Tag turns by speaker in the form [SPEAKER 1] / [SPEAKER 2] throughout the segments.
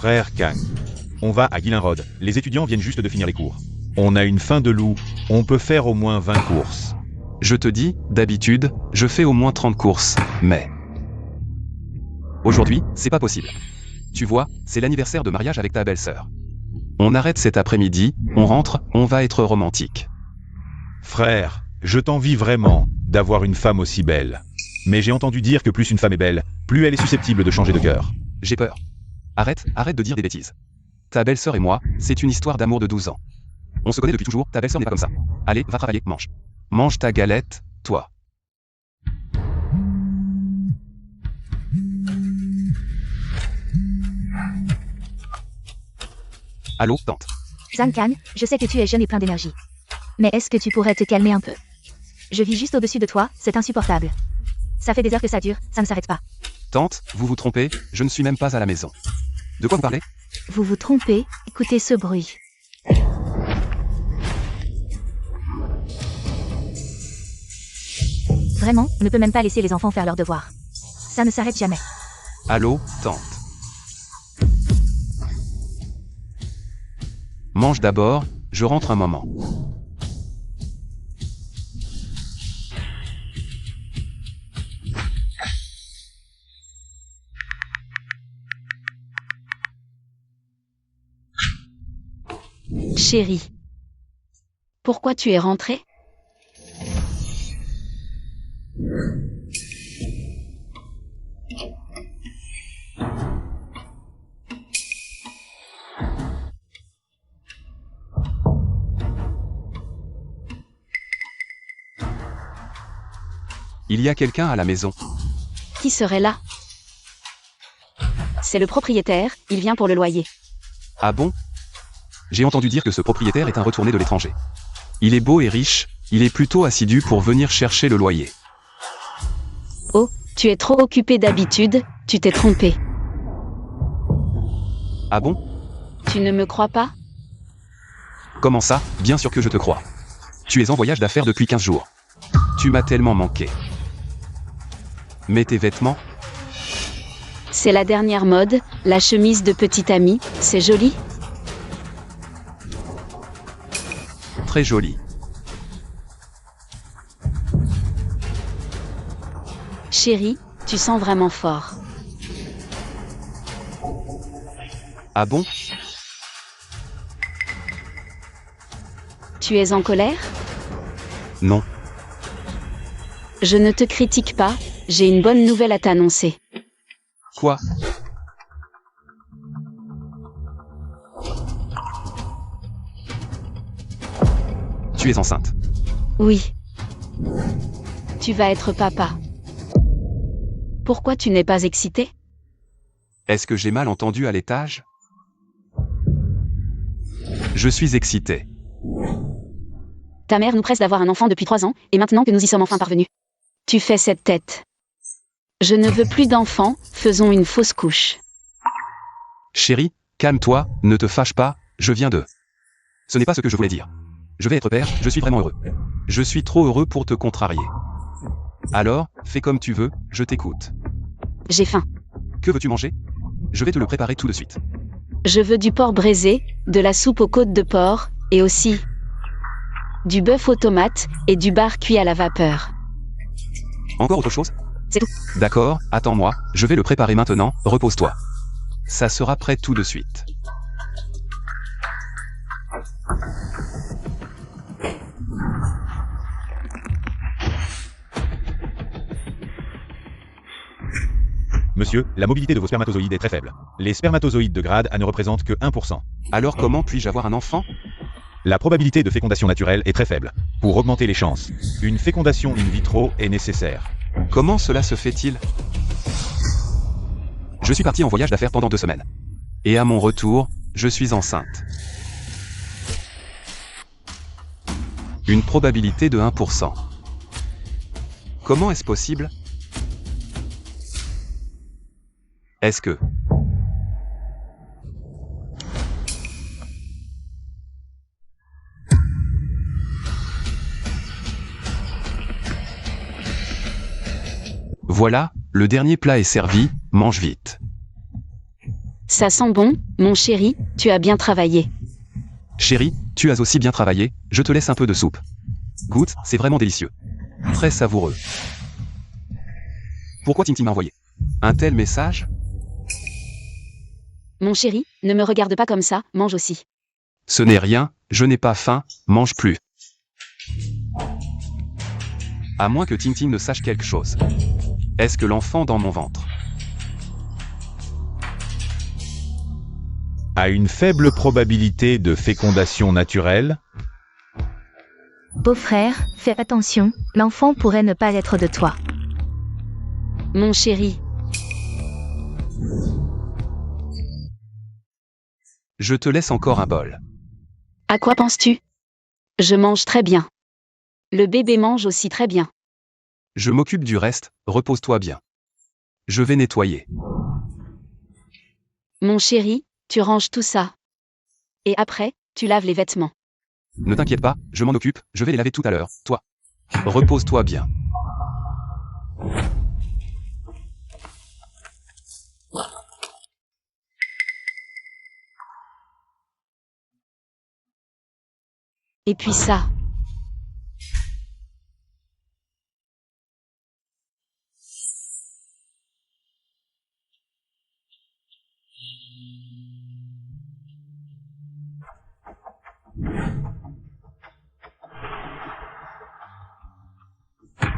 [SPEAKER 1] Frère Kang. On va à Gillinrod, les étudiants viennent juste de finir les cours. On a une faim de loup, on peut faire au moins 20 courses.
[SPEAKER 2] Je te dis, d'habitude, je fais au moins 30 courses, mais... Aujourd'hui, c'est pas possible. Tu vois, c'est l'anniversaire de mariage avec ta belle-sœur. On arrête cet après-midi, on rentre, on va être romantique.
[SPEAKER 1] Frère, je t'envie vraiment d'avoir une femme aussi belle. Mais j'ai entendu dire que plus une femme est belle, plus elle est susceptible de changer de cœur.
[SPEAKER 2] J'ai peur. Arrête de dire des bêtises. Ta belle-sœur et moi, c'est une histoire d'amour de 12 ans. On se connaît depuis toujours, ta belle-sœur n'est pas comme ça. Allez, va travailler, mange. Mange ta galette, toi. Allô, tante.
[SPEAKER 3] Zhang Kang, je sais que tu es jeune et plein d'énergie. Mais est-ce que tu pourrais te calmer un peu? Je vis juste au-dessus de toi, c'est insupportable. Ça fait des heures que ça dure, ça ne s'arrête pas.
[SPEAKER 2] Tante, vous vous trompez, je ne suis même pas à la maison. De quoi vous parlez?
[SPEAKER 3] Vous vous trompez, écoutez ce bruit. Vraiment, on ne peut même pas laisser les enfants faire leurs devoirs. Ça ne s'arrête jamais.
[SPEAKER 2] Allô, tante. Mange d'abord, je rentre un moment.
[SPEAKER 4] Chérie. Pourquoi tu es rentrée?
[SPEAKER 2] Il y a quelqu'un à la maison.
[SPEAKER 4] Qui serait là? C'est le propriétaire, il vient pour le loyer.
[SPEAKER 2] Ah bon? J'ai entendu dire que ce propriétaire est un retourné de l'étranger. Il est beau et riche, il est plutôt assidu pour venir chercher le loyer.
[SPEAKER 4] Oh, tu es trop occupé d'habitude, tu t'es trompé.
[SPEAKER 2] Ah bon?
[SPEAKER 4] Tu ne me crois pas?
[SPEAKER 2] Comment ça? Bien sûr que je te crois. Tu es en voyage d'affaires depuis 15 jours. Tu m'as tellement manqué. Mais tes vêtements?
[SPEAKER 4] C'est la dernière mode, la chemise de petite amie, c'est joli?
[SPEAKER 2] Très joli.
[SPEAKER 4] Chérie, tu sens vraiment fort.
[SPEAKER 2] Ah bon?
[SPEAKER 4] Tu es en colère?
[SPEAKER 2] Non.
[SPEAKER 4] Je ne te critique pas, j'ai une bonne nouvelle à t'annoncer.
[SPEAKER 2] Quoi? Tu es enceinte.
[SPEAKER 4] Oui. Tu vas être papa. Pourquoi tu n'es pas excité?
[SPEAKER 2] Est-ce que j'ai mal entendu à l'étage? Je suis excité.
[SPEAKER 4] Ta mère nous presse d'avoir un enfant depuis 3 ans, et maintenant que nous y sommes enfin parvenus. Tu fais cette tête. Je ne veux plus d'enfants, faisons une fausse couche.
[SPEAKER 2] Chérie, calme-toi, ne te fâche pas, je viens de... Ce n'est pas ce que je voulais dire. Je vais être père, je suis vraiment heureux. Je suis trop heureux pour te contrarier. Alors, fais comme tu veux, je t'écoute.
[SPEAKER 4] J'ai faim.
[SPEAKER 2] Que veux-tu manger? Je vais te le préparer tout de suite.
[SPEAKER 4] Je veux du porc braisé, de la soupe aux côtes de porc, et aussi du bœuf aux tomates, et du bar cuit à la vapeur.
[SPEAKER 2] Encore autre chose?
[SPEAKER 4] C'est tout.
[SPEAKER 2] D'accord, attends-moi, je vais le préparer maintenant, repose-toi. Ça sera prêt tout de suite.
[SPEAKER 1] Monsieur, la mobilité de vos spermatozoïdes est très faible. Les spermatozoïdes de grade A ne représentent que 1%.
[SPEAKER 2] Alors comment puis-je avoir un enfant?
[SPEAKER 1] La probabilité de fécondation naturelle est très faible. Pour augmenter les chances, une fécondation in vitro est nécessaire.
[SPEAKER 2] Comment cela se fait-il? Je suis parti en voyage d'affaires pendant 2 semaines. Et à mon retour, je suis enceinte. Une probabilité de 1%. Comment est-ce possible? Est-ce que... Voilà, le dernier plat est servi, mange vite.
[SPEAKER 4] Ça sent bon, mon chéri, tu as bien travaillé.
[SPEAKER 2] Chérie, tu as aussi bien travaillé, je te laisse un peu de soupe. Goûte, c'est vraiment délicieux. Très savoureux. Pourquoi Tintin m'a envoyé un tel message?
[SPEAKER 4] Mon chéri, ne me regarde pas comme ça, mange aussi.
[SPEAKER 2] Ce n'est rien, je n'ai pas faim, mange plus. À moins que Tintin ne sache quelque chose. Est-ce que l'enfant dans mon ventre
[SPEAKER 1] A une faible probabilité de fécondation naturelle?
[SPEAKER 3] Beau-frère, fais attention, l'enfant pourrait ne pas être de toi.
[SPEAKER 4] Mon chéri,
[SPEAKER 2] Je te laisse encore un bol.
[SPEAKER 4] à quoi penses-tu? Je mange très bien. Le bébé mange aussi très bien.
[SPEAKER 2] Je m'occupe du reste, repose-toi bien. Je vais nettoyer.
[SPEAKER 4] Mon chéri, tu ranges tout ça. Et après, tu laves les vêtements.
[SPEAKER 2] Ne t'inquiète pas, je m'en occupe, je vais les laver tout à l'heure, toi. Repose-toi bien.
[SPEAKER 4] Et puis ça.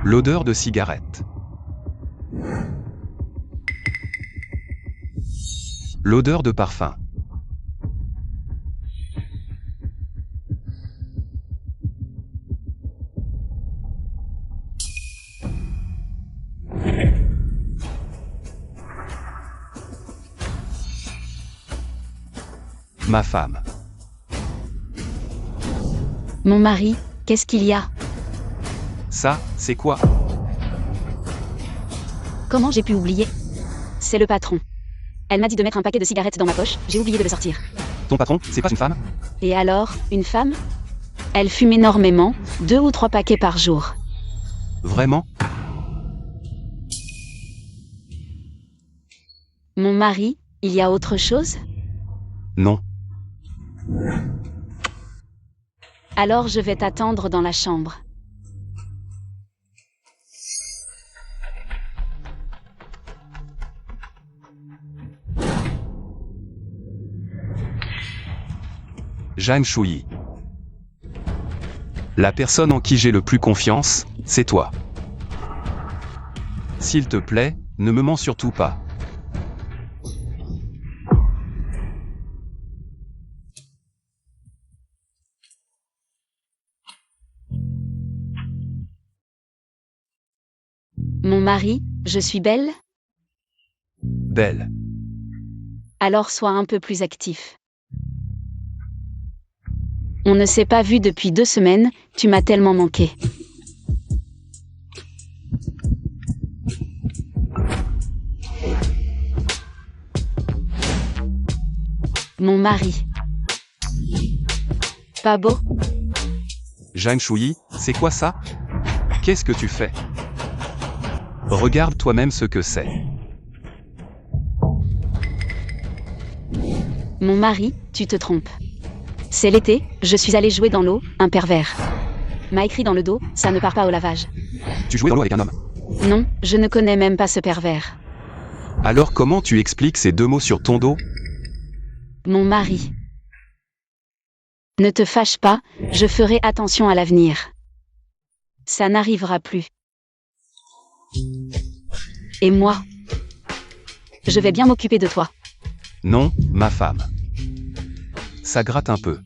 [SPEAKER 2] L'odeur de cigarette. L'odeur de parfum. Ma femme.
[SPEAKER 4] Mon mari, qu'est-ce qu'il y a?
[SPEAKER 2] Ça, c'est quoi?
[SPEAKER 4] Comment j'ai pu oublier? C'est le patron. Elle m'a dit de mettre un paquet de cigarettes dans ma poche, j'ai oublié de le sortir.
[SPEAKER 2] Ton patron, c'est pas une femme?
[SPEAKER 4] Et alors, une femme? Elle fume énormément, 2 ou 3 paquets par jour.
[SPEAKER 2] Vraiment?
[SPEAKER 4] Mon mari, il y a autre chose?
[SPEAKER 2] Non.
[SPEAKER 4] Alors je vais t'attendre dans la chambre.
[SPEAKER 2] Zhang Shuyi. La personne en qui j'ai le plus confiance, c'est toi. S'il te plaît, ne me mens surtout pas.
[SPEAKER 4] Mon mari, je suis belle?
[SPEAKER 2] Belle.
[SPEAKER 4] Alors sois un peu plus actif. On ne s'est pas vu depuis 2 semaines, tu m'as tellement manqué. Mon mari. Pas beau?
[SPEAKER 2] Zhang Shuyi, c'est quoi ça? Qu'est-ce que tu fais? Regarde toi-même ce que c'est.
[SPEAKER 4] Mon mari, tu te trompes. C'est l'été, je suis allée jouer dans l'eau, un pervers m'a écrit dans le dos, ça ne part pas au lavage.
[SPEAKER 2] Tu jouais dans l'eau avec un homme.
[SPEAKER 4] Non, je ne connais même pas ce pervers.
[SPEAKER 2] Alors comment tu expliques ces 2 mots sur ton dos?
[SPEAKER 4] Mon mari. Ne te fâche pas, je ferai attention à l'avenir. Ça n'arrivera plus. Et moi? Je vais bien m'occuper de toi.
[SPEAKER 2] Non, ma femme. Ça gratte un peu.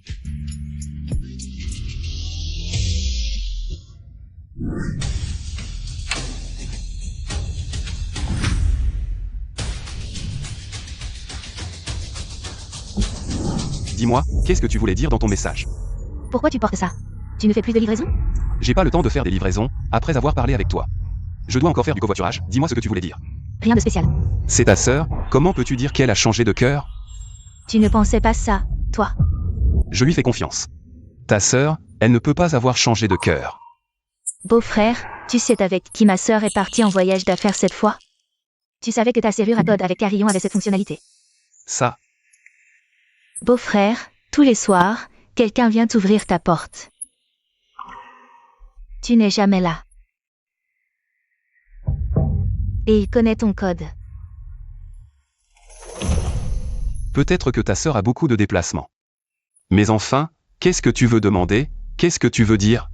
[SPEAKER 2] Dis-moi, qu'est-ce que tu voulais dire dans ton message?
[SPEAKER 3] Pourquoi tu portes ça? Tu ne fais plus de livraison?
[SPEAKER 2] J'ai pas le temps de faire des livraisons, après avoir parlé avec toi. Je dois encore faire du covoiturage, dis-moi ce que tu voulais dire.
[SPEAKER 3] Rien de spécial.
[SPEAKER 2] C'est ta sœur, comment peux-tu dire qu'elle a changé de cœur?
[SPEAKER 3] Tu ne pensais pas ça, toi.
[SPEAKER 2] Je lui fais confiance. Ta sœur, elle ne peut pas avoir changé de cœur.
[SPEAKER 3] Beau-frère, tu sais avec qui ma sœur est partie en voyage d'affaires cette fois? Tu savais que ta serrure à code avec carillon avait cette fonctionnalité.
[SPEAKER 2] Ça,
[SPEAKER 3] Beau-frère, tous les soirs, quelqu'un vient ouvrir ta porte. Tu n'es jamais là. Et il connaît ton code.
[SPEAKER 2] peut-être que ta sœur a beaucoup de déplacements. Mais enfin, qu'est-ce que tu veux demander? Qu'est-ce que tu veux dire?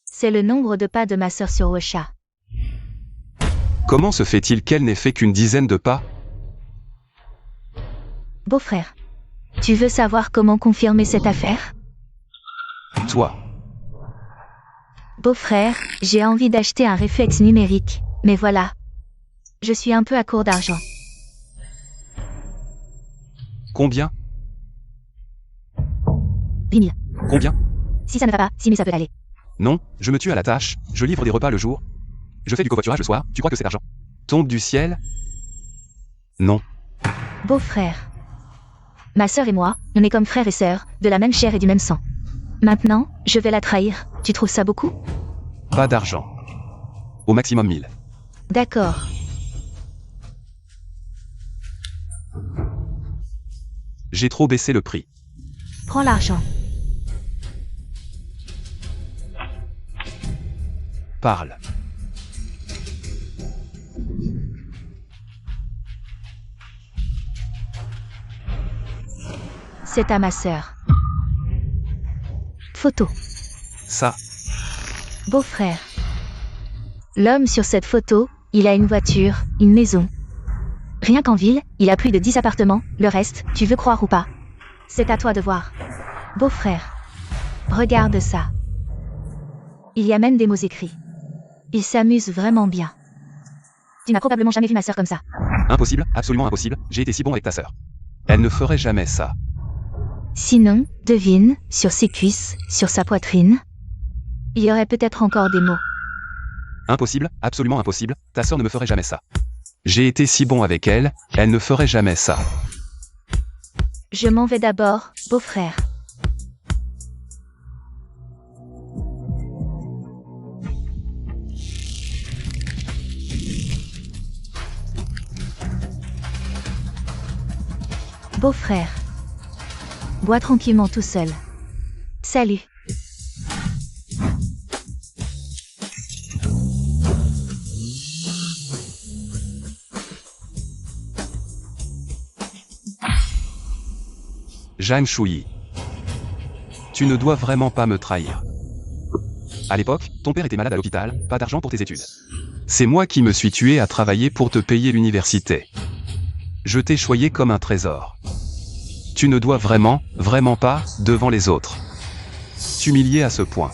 [SPEAKER 3] C'est le nombre de pas de ma sœur sur Ocha.
[SPEAKER 2] Comment se fait-il qu'elle n'ait fait qu'une dizaine de pas?
[SPEAKER 3] Beau-frère, tu veux savoir comment confirmer cette affaire?
[SPEAKER 2] Toi,
[SPEAKER 3] Beau-frère, j'ai envie d'acheter un réflexe numérique, mais voilà. Je suis un peu à court d'argent.
[SPEAKER 2] combien?
[SPEAKER 3] 10 000.
[SPEAKER 2] Combien?
[SPEAKER 3] Si ça ne va pas, 6 000 ça peut aller.
[SPEAKER 2] Non, je me tue à la tâche, je livre des repas le jour. Je fais du covoiturage le soir, tu crois que c'est argent? Tombe du ciel? Non.
[SPEAKER 3] Beau-frère. Ma sœur et moi, on est comme frères et sœurs, de la même chair et du même sang. Maintenant, je vais la trahir. Tu trouves ça beaucoup?
[SPEAKER 2] Pas d'argent. Au maximum 1000.
[SPEAKER 3] D'accord.
[SPEAKER 2] J'ai trop baissé le prix.
[SPEAKER 3] Prends l'argent.
[SPEAKER 2] Parle.
[SPEAKER 3] C'est à ma sœur. Photo.
[SPEAKER 2] Ça,
[SPEAKER 3] Beau-frère. L'homme sur cette photo, il a une voiture, une maison. Rien qu'en ville, il a plus de 10 appartements, le reste, tu veux croire ou pas? C'est à toi de voir. Beau-frère. Regarde ça. Il y a même des mots écrits. Il s'amuse vraiment bien. Tu n'as probablement jamais vu ma sœur comme ça.
[SPEAKER 2] impossible, absolument impossible, j'ai été si bon avec ta sœur. Elle ne ferait jamais ça.
[SPEAKER 3] Sinon, devine, sur ses cuisses, sur sa poitrine. Il y aurait peut-être encore des mots.
[SPEAKER 2] Impossible, absolument impossible, ta sœur ne me ferait jamais ça. J'ai été si bon avec elle, elle ne ferait jamais ça.
[SPEAKER 3] Je m'en vais d'abord, beau-frère. Beau-frère. Bois tranquillement tout seul. Salut.
[SPEAKER 2] Jeanne Chouilly. Tu ne dois vraiment pas me trahir. À l'époque, ton père était malade à l'hôpital, pas d'argent pour tes études. C'est moi qui me suis tué à travailler pour te payer l'université. Je t'ai choyé comme un trésor. Tu ne dois vraiment, vraiment pas, devant les autres, t'humilier à ce point.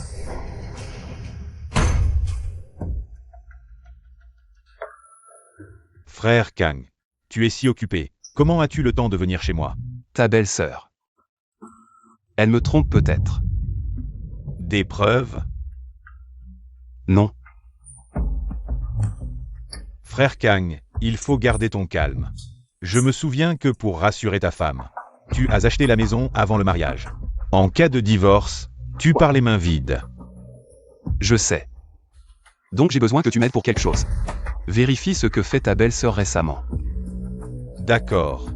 [SPEAKER 1] Frère Kang, tu es si occupé. Comment as-tu le temps de venir chez moi?
[SPEAKER 2] Ta belle-sœur. Elle me trompe peut-être.
[SPEAKER 1] Des preuves?
[SPEAKER 2] Non.
[SPEAKER 1] Frère Kang, il faut garder ton calme. Je me souviens que pour rassurer ta femme, tu as acheté la maison avant le mariage. En cas de divorce, tu pars les mains vides.
[SPEAKER 2] Je sais. Donc j'ai besoin que tu m'aides pour quelque chose. Vérifie ce que fait ta belle-sœur récemment.
[SPEAKER 1] D'accord.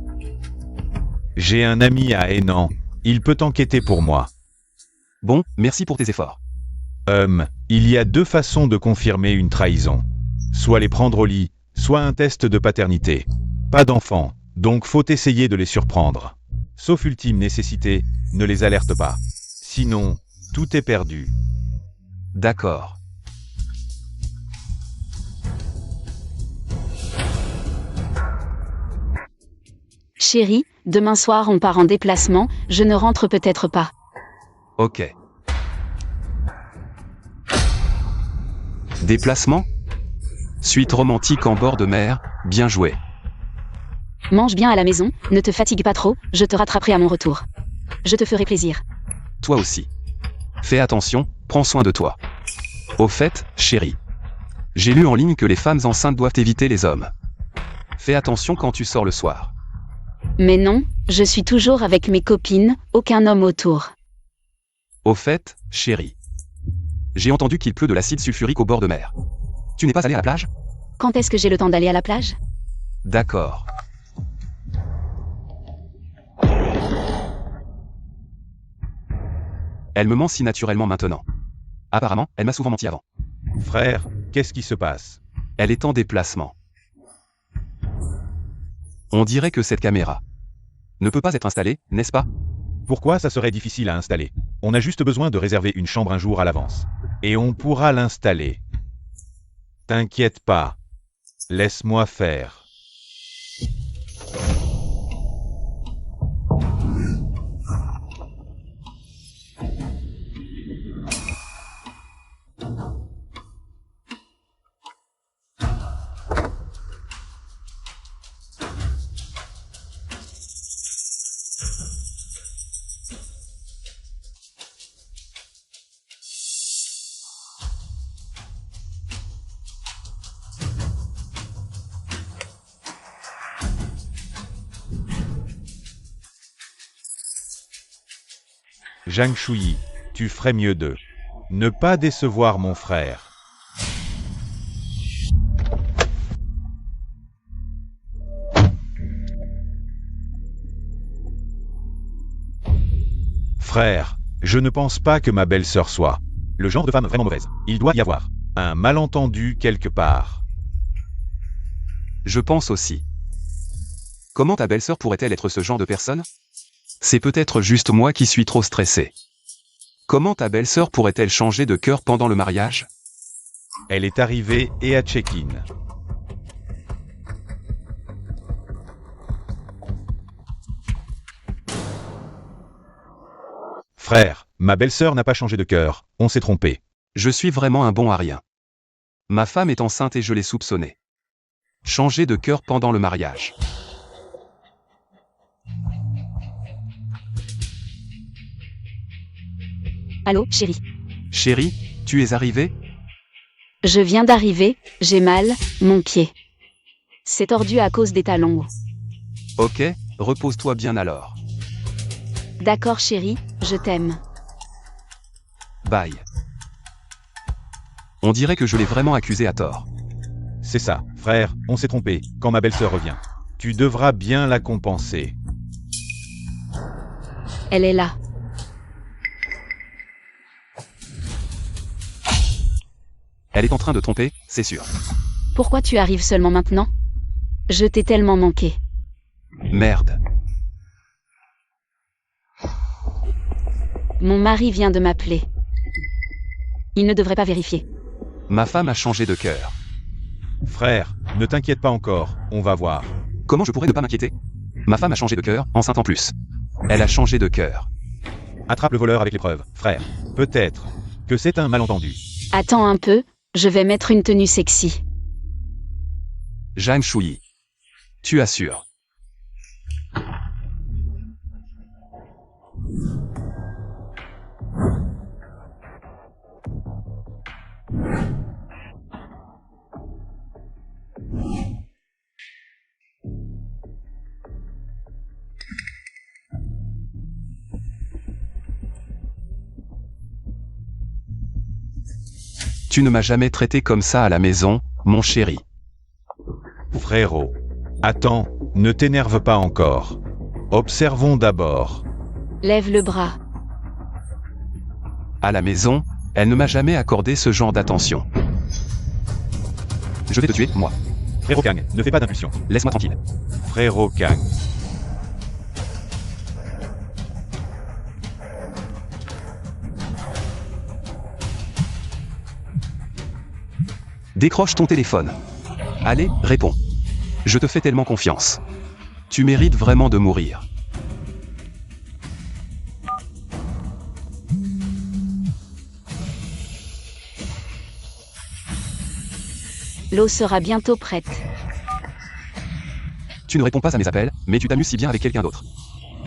[SPEAKER 1] J'ai un ami à Hénan, il peut enquêter pour moi.
[SPEAKER 2] Bon, merci pour tes efforts.
[SPEAKER 1] Il y a deux façons de confirmer une trahison. Soit les prendre au lit, soit un test de paternité. Pas d'enfants, donc faut essayer de les surprendre. Sauf ultime nécessité, ne les alerte pas. Sinon, tout est perdu.
[SPEAKER 2] D'accord.
[SPEAKER 4] Chérie, demain soir on part en déplacement, je ne rentre peut-être pas.
[SPEAKER 2] Ok. Déplacement? Suite romantique en bord de mer, bien joué.
[SPEAKER 4] Mange bien à la maison, ne te fatigue pas trop, je te rattraperai à mon retour. Je te ferai plaisir.
[SPEAKER 2] Toi aussi. Fais attention, prends soin de toi. Au fait, chérie. J'ai lu en ligne que les femmes enceintes doivent éviter les hommes. Fais attention quand tu sors le soir.
[SPEAKER 4] Mais non, je suis toujours avec mes copines, aucun homme autour.
[SPEAKER 2] Au fait, chérie. J'ai entendu qu'il pleut de l'acide sulfurique au bord de mer. Tu n'es pas allé à la plage?
[SPEAKER 4] Quand est-ce que j'ai le temps d'aller à la plage?
[SPEAKER 2] D'accord. Elle me ment si naturellement maintenant. Apparemment, elle m'a souvent menti avant.
[SPEAKER 1] Frère, qu'est-ce qui se passe?
[SPEAKER 2] Elle est en déplacement. On dirait que cette caméra ne peut pas être installée, n'est-ce pas?
[SPEAKER 1] Pourquoi ça serait difficile à installer? On a juste besoin de réserver une chambre un jour à l'avance. Et on pourra l'installer. T'inquiète pas. Laisse-moi faire. Zhang Shuyi, tu ferais mieux de ne pas décevoir mon frère. Frère, je ne pense pas que ma belle-sœur soit le genre de femme vraiment mauvaise. Il doit y avoir un malentendu quelque part.
[SPEAKER 2] Je pense aussi. Comment ta belle-sœur pourrait-elle être ce genre de personne? C'est peut-être juste moi qui suis trop stressé. Comment ta belle-sœur pourrait-elle changer de cœur pendant le mariage?
[SPEAKER 1] Elle est arrivée et a check-in. Frère, ma belle-sœur n'a pas changé de cœur, on s'est trompé.
[SPEAKER 2] Je suis vraiment un bon à rien. Ma femme est enceinte et je l'ai soupçonnée. Changer de cœur pendant le mariage.
[SPEAKER 4] Allô, chérie?
[SPEAKER 2] Chérie, tu es arrivée?
[SPEAKER 4] Je viens d'arriver, j'ai mal, mon pied. C'est tordu à cause des talons.
[SPEAKER 2] Ok, repose-toi bien alors.
[SPEAKER 4] D'accord chérie, je t'aime.
[SPEAKER 2] Bye. On dirait que je l'ai vraiment accusé à tort.
[SPEAKER 1] C'est ça, frère, on s'est trompé, quand ma belle-sœur revient. Tu devras bien la compenser.
[SPEAKER 4] Elle est là.
[SPEAKER 2] Elle est en train de tromper, c'est sûr.
[SPEAKER 4] Pourquoi tu arrives seulement maintenant? Je t'ai tellement manqué.
[SPEAKER 2] Merde.
[SPEAKER 4] Mon mari vient de m'appeler. Il ne devrait pas vérifier.
[SPEAKER 2] Ma femme a changé de cœur.
[SPEAKER 1] Frère, ne t'inquiète pas encore, on va voir.
[SPEAKER 2] Comment je pourrais ne pas m'inquiéter? Ma femme a changé de cœur, enceinte en plus. Elle a changé de cœur.
[SPEAKER 1] Attrape le voleur avec les preuves, frère. Peut-être que c'est un malentendu.
[SPEAKER 4] Attends un peu, je vais mettre une tenue sexy.
[SPEAKER 2] Zhang Shuyi. Tu assures. Tu ne m'as jamais traité comme ça à la maison, mon chéri.
[SPEAKER 1] Frérot. Attends, ne t'énerve pas encore. Observons d'abord.
[SPEAKER 4] Lève le bras.
[SPEAKER 2] À la maison, elle ne m'a jamais accordé ce genre d'attention. Je vais te tuer, moi.
[SPEAKER 1] Frérot Kang, ne fais pas d'impulsion.
[SPEAKER 2] Laisse-moi tranquille.
[SPEAKER 1] Frérot Kang.
[SPEAKER 2] Décroche ton téléphone. Allez, réponds. Je te fais tellement confiance. Tu mérites vraiment de mourir.
[SPEAKER 4] L'eau sera bientôt prête.
[SPEAKER 2] Tu ne réponds pas à mes appels, mais tu t'amuses si bien avec quelqu'un d'autre.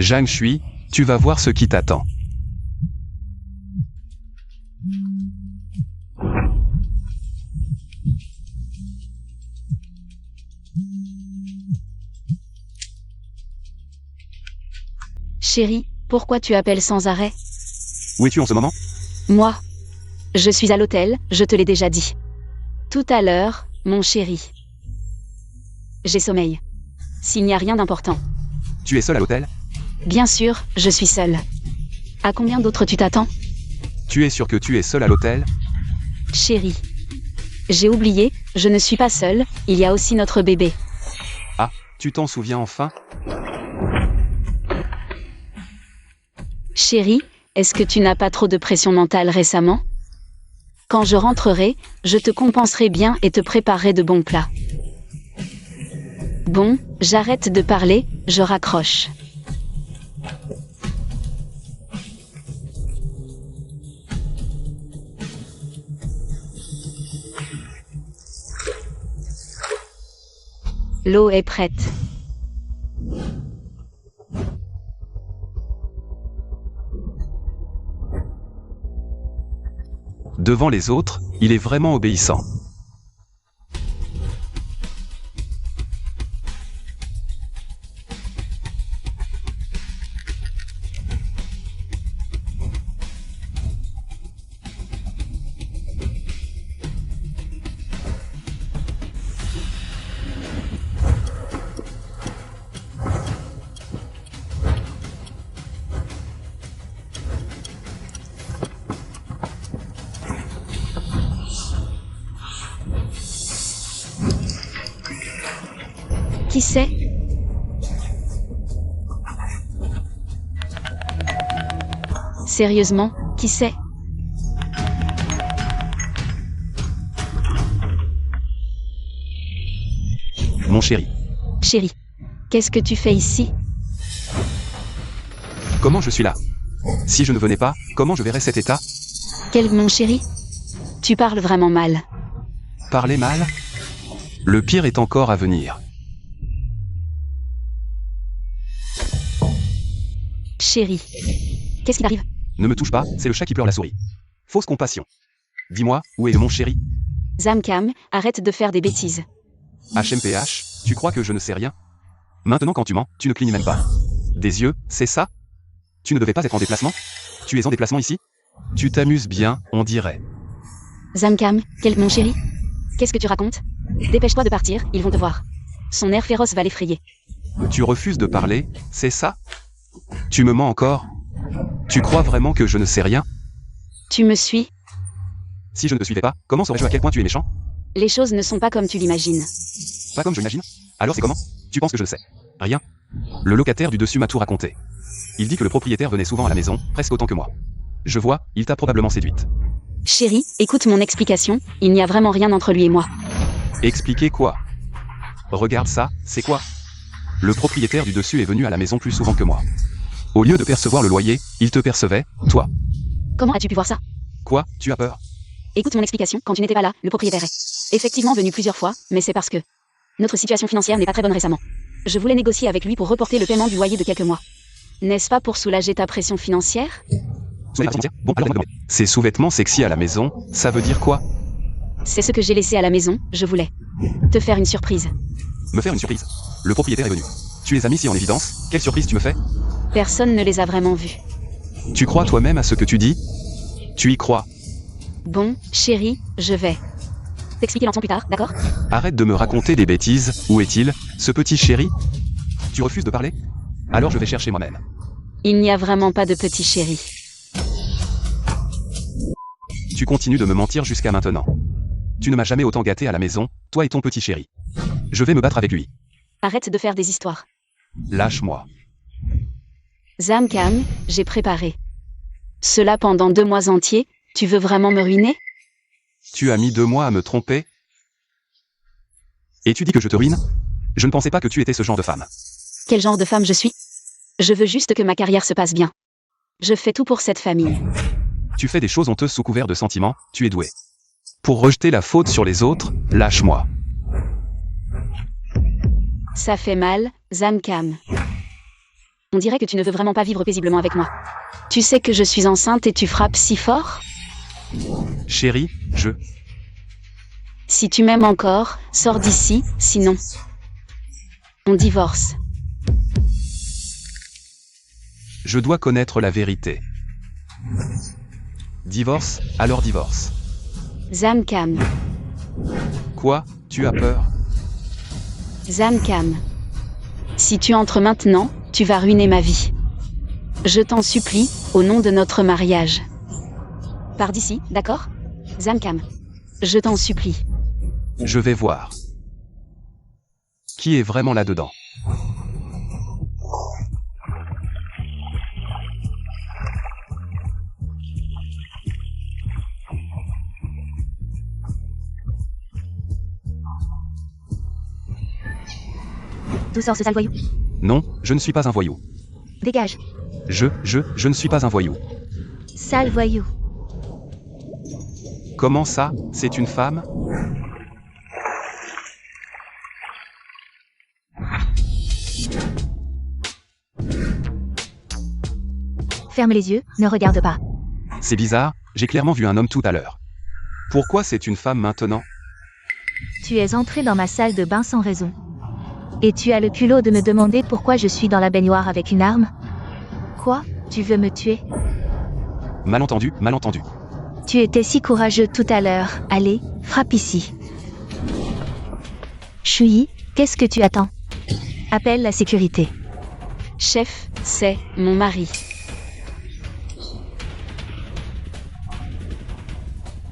[SPEAKER 2] Zhang Shuyi, tu vas voir ce qui t'attend.
[SPEAKER 4] Chérie, pourquoi tu appelles sans arrêt?
[SPEAKER 2] Où es-tu en ce moment?
[SPEAKER 4] Moi. Je suis à l'hôtel, je te l'ai déjà dit. Tout à l'heure, mon chéri. J'ai sommeil. S'il n'y a rien d'important.
[SPEAKER 2] Tu es seul à l'hôtel?
[SPEAKER 4] Bien sûr, je suis seule. À combien d'autres tu t'attends?
[SPEAKER 2] Tu es sûr que tu es seul à l'hôtel?
[SPEAKER 4] Chérie. J'ai oublié, je ne suis pas seule, il y a aussi notre bébé.
[SPEAKER 2] Ah, tu t'en souviens enfin?
[SPEAKER 4] Chérie, est-ce que tu n'as pas trop de pression mentale récemment? Quand je rentrerai, je te compenserai bien et te préparerai de bons plats. Bon, j'arrête de parler, je raccroche. L'eau est prête.
[SPEAKER 2] Devant les autres, il est vraiment obéissant.
[SPEAKER 4] Qui c'est? Sérieusement, qui c'est?
[SPEAKER 2] Mon chéri.
[SPEAKER 4] Chérie. Qu'est-ce que tu fais ici?
[SPEAKER 2] Comment je suis là? Si je ne venais pas, comment je verrais cet état?
[SPEAKER 4] Quel mon chéri? Tu parles vraiment mal.
[SPEAKER 2] Parler mal? Le pire est encore à venir.
[SPEAKER 4] Chérie. Qu'est-ce qui t'arrive?
[SPEAKER 2] Ne me touche pas, c'est le chat qui pleure la souris. Fausse compassion. Dis-moi, où est mon chéri?
[SPEAKER 4] Zamkam, arrête de faire des bêtises.
[SPEAKER 2] HMPH, tu crois que je ne sais rien? Maintenant quand tu mens, tu ne clignes même pas. Des yeux, c'est ça? Tu ne devais pas être en déplacement? Tu es en déplacement ici? Tu t'amuses bien, on dirait.
[SPEAKER 4] Zamkam, quel mon chéri? Qu'est-ce que tu racontes? Dépêche-toi de partir, ils vont te voir. Son air féroce va l'effrayer.
[SPEAKER 2] Tu refuses de parler, c'est ça? Tu me mens encore? Tu crois vraiment que je ne sais rien?
[SPEAKER 4] Tu me suis?
[SPEAKER 2] Si je ne te suivais pas, comment saurais-je à quel point tu es méchant?
[SPEAKER 4] Les choses ne sont pas comme tu l'imagines.
[SPEAKER 2] Pas comme je l'imagine? Alors c'est comment? Tu penses que je le sais? Rien. Le locataire du dessus m'a tout raconté. Il dit que le propriétaire venait souvent à la maison, presque autant que moi. Je vois, il t'a probablement séduite.
[SPEAKER 4] Chérie, écoute mon explication, il n'y a vraiment rien entre lui et moi.
[SPEAKER 2] Expliquer quoi? Regarde ça, c'est quoi? Le propriétaire du dessus est venu à la maison plus souvent que moi. Au lieu de percevoir le loyer, il te percevait, toi.
[SPEAKER 4] Comment as-tu pu voir ça?
[SPEAKER 2] Quoi, tu as peur?
[SPEAKER 4] Écoute mon explication, quand tu n'étais pas là, le propriétaire est effectivement venu plusieurs fois, mais c'est parce que notre situation financière n'est pas très bonne récemment. Je voulais négocier avec lui pour reporter le paiement du loyer de quelques mois. N'est-ce pas pour soulager ta pression financière?
[SPEAKER 2] Bon, alors, ces sous-vêtements sexy à la maison, ça veut dire quoi?
[SPEAKER 4] C'est ce que j'ai laissé à la maison, je voulais te faire une surprise.
[SPEAKER 2] Me faire une surprise. Le propriétaire est venu. Tu les as mis si en évidence, quelle surprise tu me fais?
[SPEAKER 4] Personne ne les a vraiment vus.
[SPEAKER 2] Tu crois toi-même à ce que tu dis? Tu y crois?
[SPEAKER 4] Bon, chérie, je vais t'expliquer l'ensemble plus tard, d'accord?
[SPEAKER 2] Arrête de me raconter des bêtises, où est-il, ce petit chéri? Tu refuses de parler? Alors je vais chercher moi-même.
[SPEAKER 4] Il n'y a vraiment pas de petit chéri.
[SPEAKER 2] Tu continues de me mentir jusqu'à maintenant. Tu ne m'as jamais autant gâté à la maison, toi et ton petit chéri. Je vais me battre avec lui.
[SPEAKER 4] Arrête de faire des histoires.
[SPEAKER 2] Lâche-moi.
[SPEAKER 4] Zamkam, j'ai préparé cela pendant 2 mois entiers, tu veux vraiment me ruiner?
[SPEAKER 2] Tu as mis 2 mois à me tromper? Et tu dis que je te ruine? Je ne pensais pas que tu étais ce genre de femme.
[SPEAKER 4] Quel genre de femme je suis? Je veux juste que ma carrière se passe bien. Je fais tout pour cette famille.
[SPEAKER 2] Tu fais des choses honteuses sous couvert de sentiments, tu es doué. Pour rejeter la faute sur les autres, lâche-moi.
[SPEAKER 4] Ça fait mal, Zamkam. On dirait que tu ne veux vraiment pas vivre paisiblement avec moi. Tu sais que je suis enceinte et tu frappes si fort?
[SPEAKER 2] Chérie,
[SPEAKER 4] Si tu m'aimes encore, sors d'ici, sinon on divorce.
[SPEAKER 2] Je dois connaître la vérité. Divorce, alors divorce.
[SPEAKER 4] Zamkam.
[SPEAKER 2] Quoi, tu as peur?
[SPEAKER 4] Zamkam. Si tu entres maintenant, tu vas ruiner ma vie. Je t'en supplie, au nom de notre mariage. Pars d'ici, d'accord? Zamkam. Je t'en supplie.
[SPEAKER 2] Je vais voir. Qui est vraiment là-dedans?
[SPEAKER 3] D'où sort ce sale voyou?
[SPEAKER 2] Non, je ne suis pas un voyou.
[SPEAKER 3] Dégage.
[SPEAKER 2] Je ne suis pas un voyou.
[SPEAKER 3] Sale voyou.
[SPEAKER 2] Comment ça, c'est une femme?
[SPEAKER 3] Ferme les yeux, ne regarde pas.
[SPEAKER 2] C'est bizarre, j'ai clairement vu un homme tout à l'heure. Pourquoi c'est une femme maintenant?
[SPEAKER 3] Tu es entré dans ma salle de bain sans raison. Et tu as le culot de me demander pourquoi je suis dans la baignoire avec une arme? Quoi? Tu veux me tuer?
[SPEAKER 2] Malentendu, malentendu.
[SPEAKER 3] Tu étais si courageux tout à l'heure. Allez, frappe ici. Shui, qu'est-ce que tu attends? Appelle la sécurité.
[SPEAKER 4] Chef, c'est mon mari.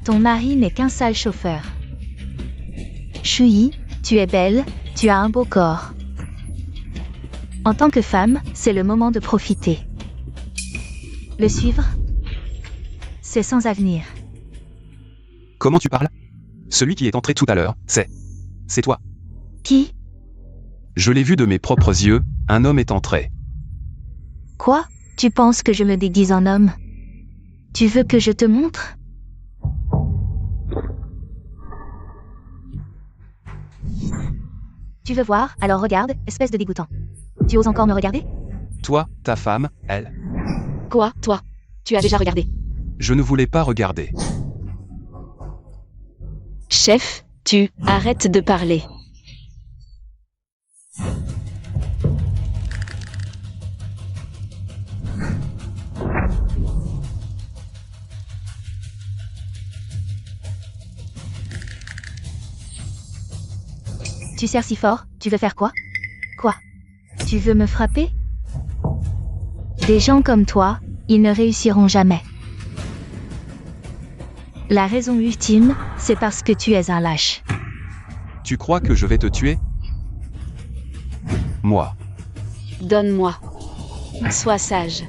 [SPEAKER 3] Ton mari n'est qu'un sale chauffeur. Shui, tu es belle, tu as un beau corps. En tant que femme, c'est le moment de profiter. Le suivre? C'est sans avenir.
[SPEAKER 2] Comment tu parles? Celui qui est entré tout à l'heure, c'est toi.
[SPEAKER 3] Qui?
[SPEAKER 2] Je l'ai vu de mes propres yeux, un homme est entré.
[SPEAKER 3] Quoi? Tu penses que je me déguise en homme? Tu veux que je te montre? Tu veux voir? Alors regarde, espèce de dégoûtant. Tu oses encore me regarder?
[SPEAKER 2] Toi, ta femme, elle.
[SPEAKER 4] Quoi, toi? Tu as déjà regardé.
[SPEAKER 2] Je ne voulais pas regarder.
[SPEAKER 4] Chef, tu arrêtes de parler.
[SPEAKER 3] Tu serres si fort, tu veux faire quoi? Quoi? Tu veux me frapper? Des gens comme toi, ils ne réussiront jamais. La raison ultime, c'est parce que tu es un lâche.
[SPEAKER 2] Tu crois que je vais te tuer? Moi.
[SPEAKER 4] Donne-moi. Sois sage.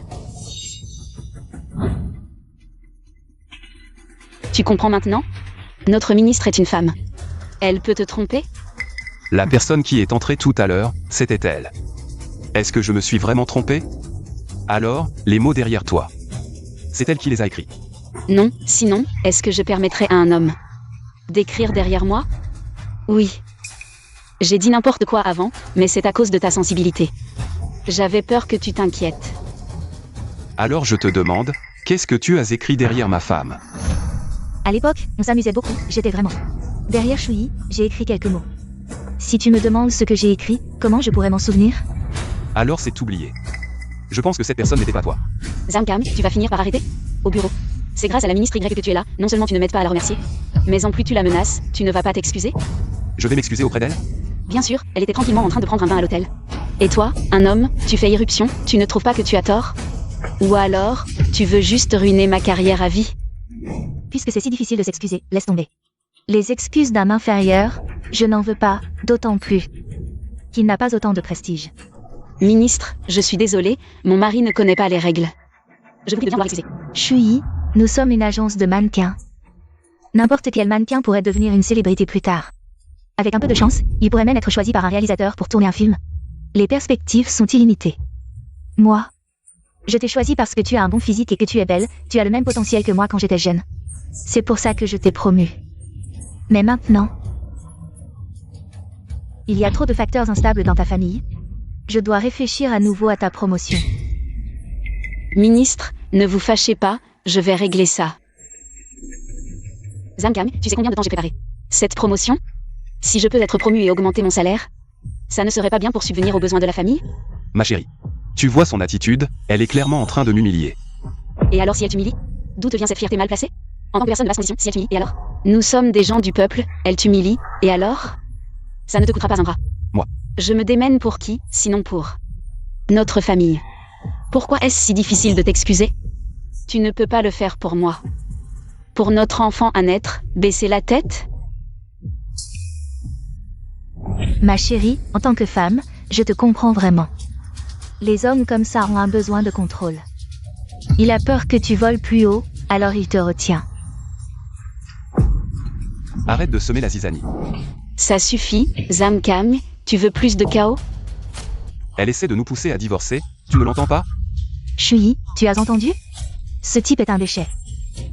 [SPEAKER 4] Tu comprends maintenant? Notre ministre est une femme. Elle peut te tromper?
[SPEAKER 2] La personne qui est entrée tout à l'heure, c'était elle. Est-ce que je me suis vraiment trompé? Alors, les mots derrière toi. C'est elle qui les a écrits.
[SPEAKER 4] Non, sinon, est-ce que je permettrais à un homme d'écrire derrière moi? Oui. J'ai dit n'importe quoi avant, mais c'est à cause de ta sensibilité. J'avais peur que tu t'inquiètes.
[SPEAKER 2] Alors je te demande, qu'est-ce que tu as écrit derrière ma femme?
[SPEAKER 3] À l'époque, on s'amusait beaucoup, j'étais vraiment. Derrière Shui, j'ai écrit quelques mots. Si tu me demandes ce que j'ai écrit, comment je pourrais m'en souvenir?
[SPEAKER 2] Alors c'est oublié. Je pense que cette personne n'était pas toi.
[SPEAKER 4] Zamkam, tu vas finir par arrêter? Au bureau. C'est grâce à la ministre Y que tu es là, non seulement tu ne m'aides pas à la remercier, mais en plus tu la menaces, tu ne vas pas t'excuser?
[SPEAKER 2] Je vais m'excuser auprès d'elle?
[SPEAKER 4] Bien sûr, elle était tranquillement en train de prendre un bain à l'hôtel. Et toi, un homme, tu fais irruption, tu ne trouves pas que tu as tort? Ou alors, tu veux juste ruiner ma carrière à vie?
[SPEAKER 3] Puisque c'est si difficile de s'excuser, laisse tomber. Les excuses d'un inférieur, je n'en veux pas, d'autant plus qu'il n'a pas autant de prestige.
[SPEAKER 4] Ministre, je suis désolée, mon mari ne connaît pas les règles. Je vous prie de bien vouloir excuser.
[SPEAKER 3] Shui, nous sommes une agence de mannequins. N'importe quel mannequin pourrait devenir une célébrité plus tard. Avec un peu de chance, il pourrait même être choisi par un réalisateur pour tourner un film. Les perspectives sont illimitées. Moi, je t'ai choisi parce que tu as un bon physique et que tu es belle, tu as le même potentiel que moi quand j'étais jeune. C'est pour ça que je t'ai promu. Mais maintenant, il y a trop de facteurs instables dans ta famille. Je dois réfléchir à nouveau à ta promotion.
[SPEAKER 4] Ministre, ne vous fâchez pas, je vais régler ça. Zamkam, tu sais combien de temps j'ai préparé cette promotion? Si je peux être promu et augmenter mon salaire, ça ne serait pas bien pour subvenir aux besoins de la famille?
[SPEAKER 2] Ma chérie. Tu vois son attitude, elle est clairement en train de m'humilier.
[SPEAKER 4] Et alors si elle t'humilie? D'où te vient cette fierté mal placée? En tant que personne de basse condition, si elle t'humilie, et alors? Nous sommes des gens du peuple, elle t'humilie, et alors? Ça ne te coûtera pas un bras.
[SPEAKER 2] Moi.
[SPEAKER 4] Je me démène pour qui, sinon pour notre famille. Pourquoi est-ce si difficile de t'excuser? Tu ne peux pas le faire pour moi. Pour notre enfant à naître, baisser la tête?
[SPEAKER 3] Ma chérie, en tant que femme, je te comprends vraiment. Les hommes comme ça ont un besoin de contrôle. Il a peur que tu voles plus haut, alors il te retient.
[SPEAKER 2] Arrête de semer la zizanie.
[SPEAKER 4] Ça suffit, Zamkam, tu veux plus de chaos?
[SPEAKER 2] Elle essaie de nous pousser à divorcer, tu ne l'entends pas?
[SPEAKER 3] Shui, tu as entendu? Ce type est un déchet.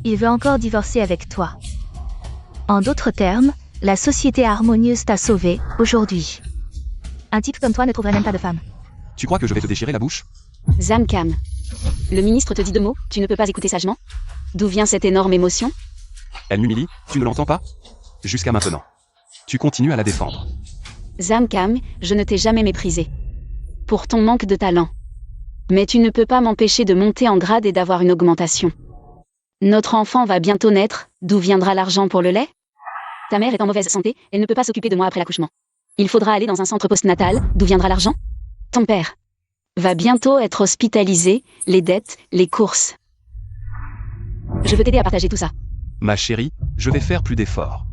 [SPEAKER 3] Il veut encore divorcer avec toi. En d'autres termes, la société harmonieuse t'a sauvé, aujourd'hui. Un type comme toi ne trouverait même pas de femme.
[SPEAKER 2] Tu crois que je vais te déchirer la bouche?
[SPEAKER 4] Zamkam. Le ministre te dit 2 mots, tu ne peux pas écouter sagement? D'où vient cette énorme émotion?
[SPEAKER 2] Elle m'humilie, tu ne l'entends pas? Jusqu'à maintenant. Tu continues à la défendre.
[SPEAKER 4] Zamkam, je ne t'ai jamais méprisé. Pour ton manque de talent. Mais tu ne peux pas m'empêcher de monter en grade et d'avoir une augmentation. Notre enfant va bientôt naître, d'où viendra l'argent pour le lait? Ta mère est en mauvaise santé, elle ne peut pas s'occuper de moi après l'accouchement. Il faudra aller dans un centre postnatal, d'où viendra l'argent? Ton père va bientôt être hospitalisé, les dettes, les courses. Je veux t'aider à partager tout ça.
[SPEAKER 2] Ma chérie, je vais faire plus d'efforts.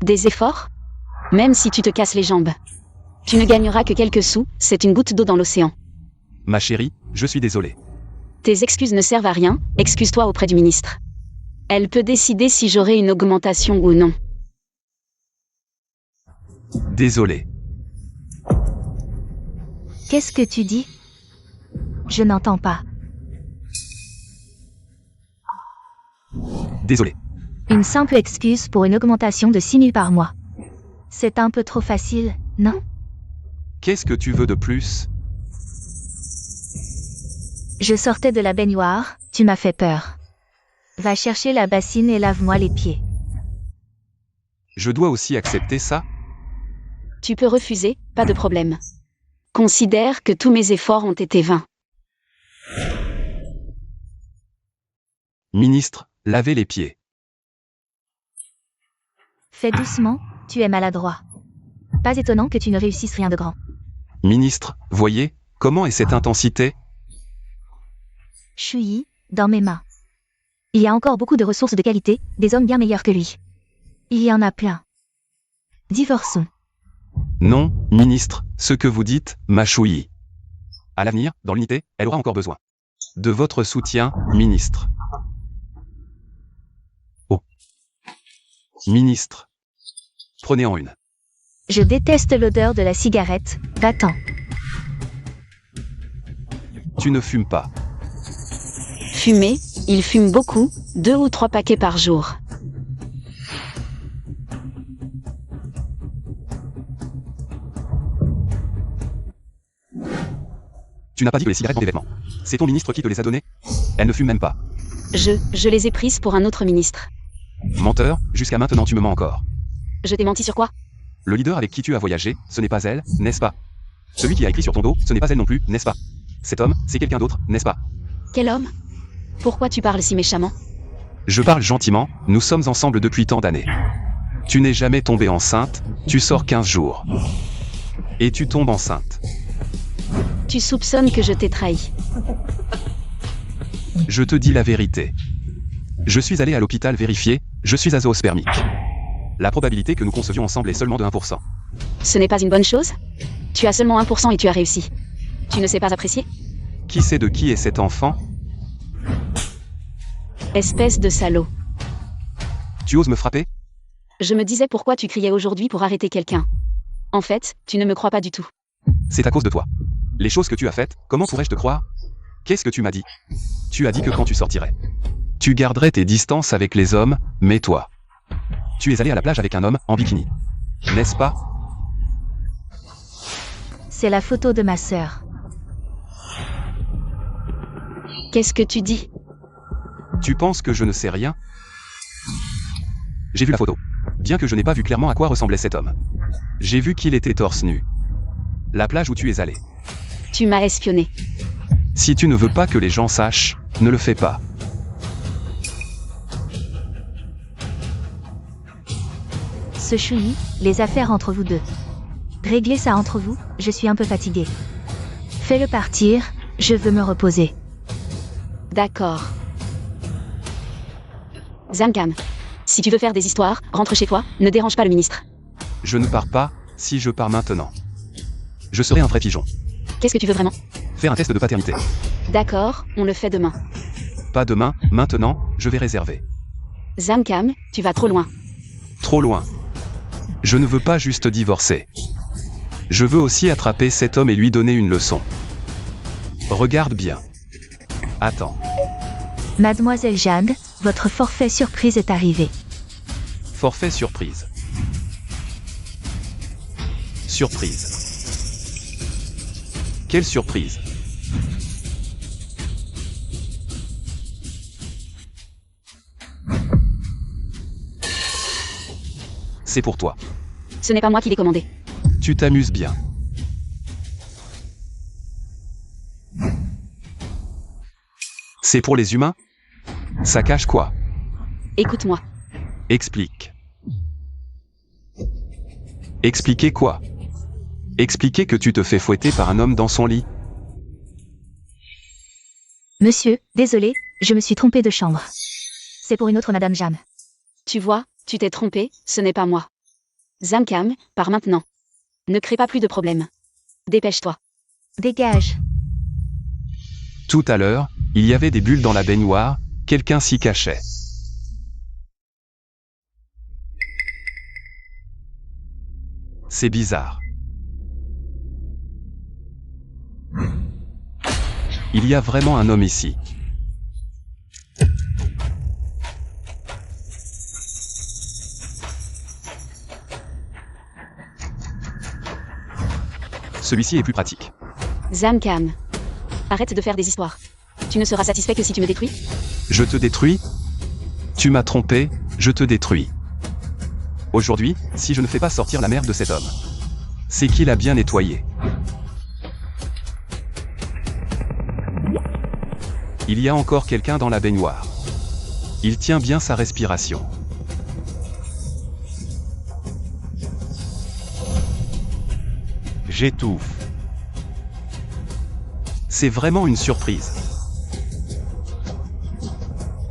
[SPEAKER 4] Des efforts? Même si tu te casses les jambes. Tu ne gagneras que quelques sous, c'est une goutte d'eau dans l'océan.
[SPEAKER 2] Ma chérie, je suis désolé.
[SPEAKER 4] Tes excuses ne servent à rien, excuse-toi auprès du ministre. Elle peut décider si j'aurai une augmentation ou non.
[SPEAKER 2] Désolé.
[SPEAKER 3] Qu'est-ce que tu dis? Je n'entends pas.
[SPEAKER 2] Désolé.
[SPEAKER 3] Une simple excuse pour une augmentation de 6 000 par mois. C'est un peu trop facile, non?
[SPEAKER 2] Qu'est-ce que tu veux de plus?
[SPEAKER 3] Je sortais de la baignoire, tu m'as fait peur. Va chercher la bassine et lave-moi les pieds.
[SPEAKER 2] Je dois aussi accepter ça?
[SPEAKER 4] Tu peux refuser, pas de problème. Considère que tous mes efforts ont été vains.
[SPEAKER 2] Ministre, lavez les pieds.
[SPEAKER 3] Fais doucement, tu es maladroit. Pas étonnant que tu ne réussisses rien de grand.
[SPEAKER 2] Ministre, voyez, comment est cette intensité?
[SPEAKER 3] Shui, dans mes mains. Il y a encore beaucoup de ressources de qualité, des hommes bien meilleurs que lui. Il y en a plein. Divorçons.
[SPEAKER 2] Non, ministre, ce que vous dites, ma chouille. À l'avenir, dans l'unité, elle aura encore besoin de votre soutien, ministre. Oh. Ministre. Prenez-en une.
[SPEAKER 3] Je déteste l'odeur de la cigarette, va-t'en.
[SPEAKER 2] Tu ne fumes pas.
[SPEAKER 4] Fumer, il fume beaucoup, 2 ou 3 paquets par jour.
[SPEAKER 2] Tu n'as pas dit que les cigarettes dans des vêtements. C'est ton ministre qui te les a données? Elle ne fume même pas.
[SPEAKER 4] Je les ai prises pour un autre ministre.
[SPEAKER 2] Menteur, jusqu'à maintenant tu me mens encore.
[SPEAKER 4] Je t'ai menti sur quoi?
[SPEAKER 2] Le leader avec qui tu as voyagé, ce n'est pas elle, n'est-ce pas? Celui qui a écrit sur ton dos, ce n'est pas elle non plus, n'est-ce pas? Cet homme, c'est quelqu'un d'autre, n'est-ce pas?
[SPEAKER 4] Quel homme? Pourquoi tu parles si méchamment?
[SPEAKER 2] Je parle gentiment, nous sommes ensemble depuis tant d'années. Tu n'es jamais tombée enceinte, tu sors 15 jours. Et tu tombes enceinte.
[SPEAKER 4] Tu soupçonnes que je t'ai trahi.
[SPEAKER 2] Je te dis la vérité. Je suis allé à l'hôpital vérifier, je suis azoospermique. La probabilité que nous concevions ensemble est seulement de 1%.
[SPEAKER 4] Ce n'est pas une bonne chose? Tu as seulement 1% et tu as réussi. Tu ne sais pas apprécier?
[SPEAKER 2] Qui sait de qui est cet enfant?
[SPEAKER 4] Espèce de salaud.
[SPEAKER 2] Tu oses me frapper?
[SPEAKER 4] Je me disais pourquoi tu criais aujourd'hui pour arrêter quelqu'un. En fait, tu ne me crois pas du tout.
[SPEAKER 2] C'est à cause de toi. Les choses que tu as faites, comment pourrais-je te croire? Qu'est-ce que tu m'as dit? Tu as dit que quand tu sortirais, tu garderais tes distances avec les hommes, mais toi, tu es allé à la plage avec un homme en bikini. N'est-ce pas?
[SPEAKER 3] C'est la photo de ma sœur.
[SPEAKER 4] Qu'est-ce que tu dis?
[SPEAKER 2] Tu penses que je ne sais rien? J'ai vu la photo. Bien que je n'ai pas vu clairement à quoi ressemblait cet homme. J'ai vu qu'il était torse nu. La plage où tu es allé.
[SPEAKER 4] Tu m'as espionné.
[SPEAKER 2] Si tu ne veux pas que les gens sachent, ne le fais pas.
[SPEAKER 3] Ce Shui, les affaires entre vous deux. Réglez ça entre vous, je suis un peu fatiguée. Fais-le partir, je veux me reposer.
[SPEAKER 4] D'accord. Zamcam. Si tu veux faire des histoires, rentre chez toi, ne dérange pas le ministre.
[SPEAKER 2] Je ne pars pas, si je pars maintenant. Je serai un vrai pigeon.
[SPEAKER 4] Qu'est-ce que tu veux vraiment?
[SPEAKER 2] Faire un test de paternité.
[SPEAKER 4] D'accord, on le fait demain.
[SPEAKER 2] Pas demain, maintenant, je vais réserver.
[SPEAKER 4] Zamcam, tu vas trop loin.
[SPEAKER 2] Trop loin. Je ne veux pas juste divorcer. Je veux aussi attraper cet homme et lui donner une leçon. Regarde bien. Attends.
[SPEAKER 3] Mademoiselle Jade, votre forfait surprise est arrivé.
[SPEAKER 2] Forfait surprise. Surprise. Quelle surprise? C'est pour toi.
[SPEAKER 4] Ce n'est pas moi qui l'ai commandé.
[SPEAKER 2] Tu t'amuses bien. C'est pour les humains? Ça cache quoi?
[SPEAKER 4] Écoute-moi.
[SPEAKER 2] Explique. Expliquer quoi? Expliquer que tu te fais fouetter par un homme dans son lit?
[SPEAKER 3] Monsieur, désolé, je me suis trompée de chambre. C'est pour une autre Madame Jam.
[SPEAKER 4] Tu vois, tu t'es trompé, ce n'est pas moi. Zamcam, pars maintenant. Ne crée pas plus de problèmes. Dépêche-toi.
[SPEAKER 3] Dégage.
[SPEAKER 2] Tout à l'heure, il y avait des bulles dans la baignoire, quelqu'un s'y cachait. C'est bizarre. Il y a vraiment un homme ici. Celui-ci est plus pratique.
[SPEAKER 4] Zamcam. Arrête de faire des histoires. Tu ne seras satisfait que si tu me détruis?
[SPEAKER 2] Je te détruis? Tu m'as trompé, je te détruis. Aujourd'hui, si je ne fais pas sortir la merde de cet homme, c'est qu'il a bien nettoyé. Il y a encore quelqu'un dans la baignoire. Il tient bien sa respiration.
[SPEAKER 1] J'étouffe.
[SPEAKER 2] C'est vraiment une surprise.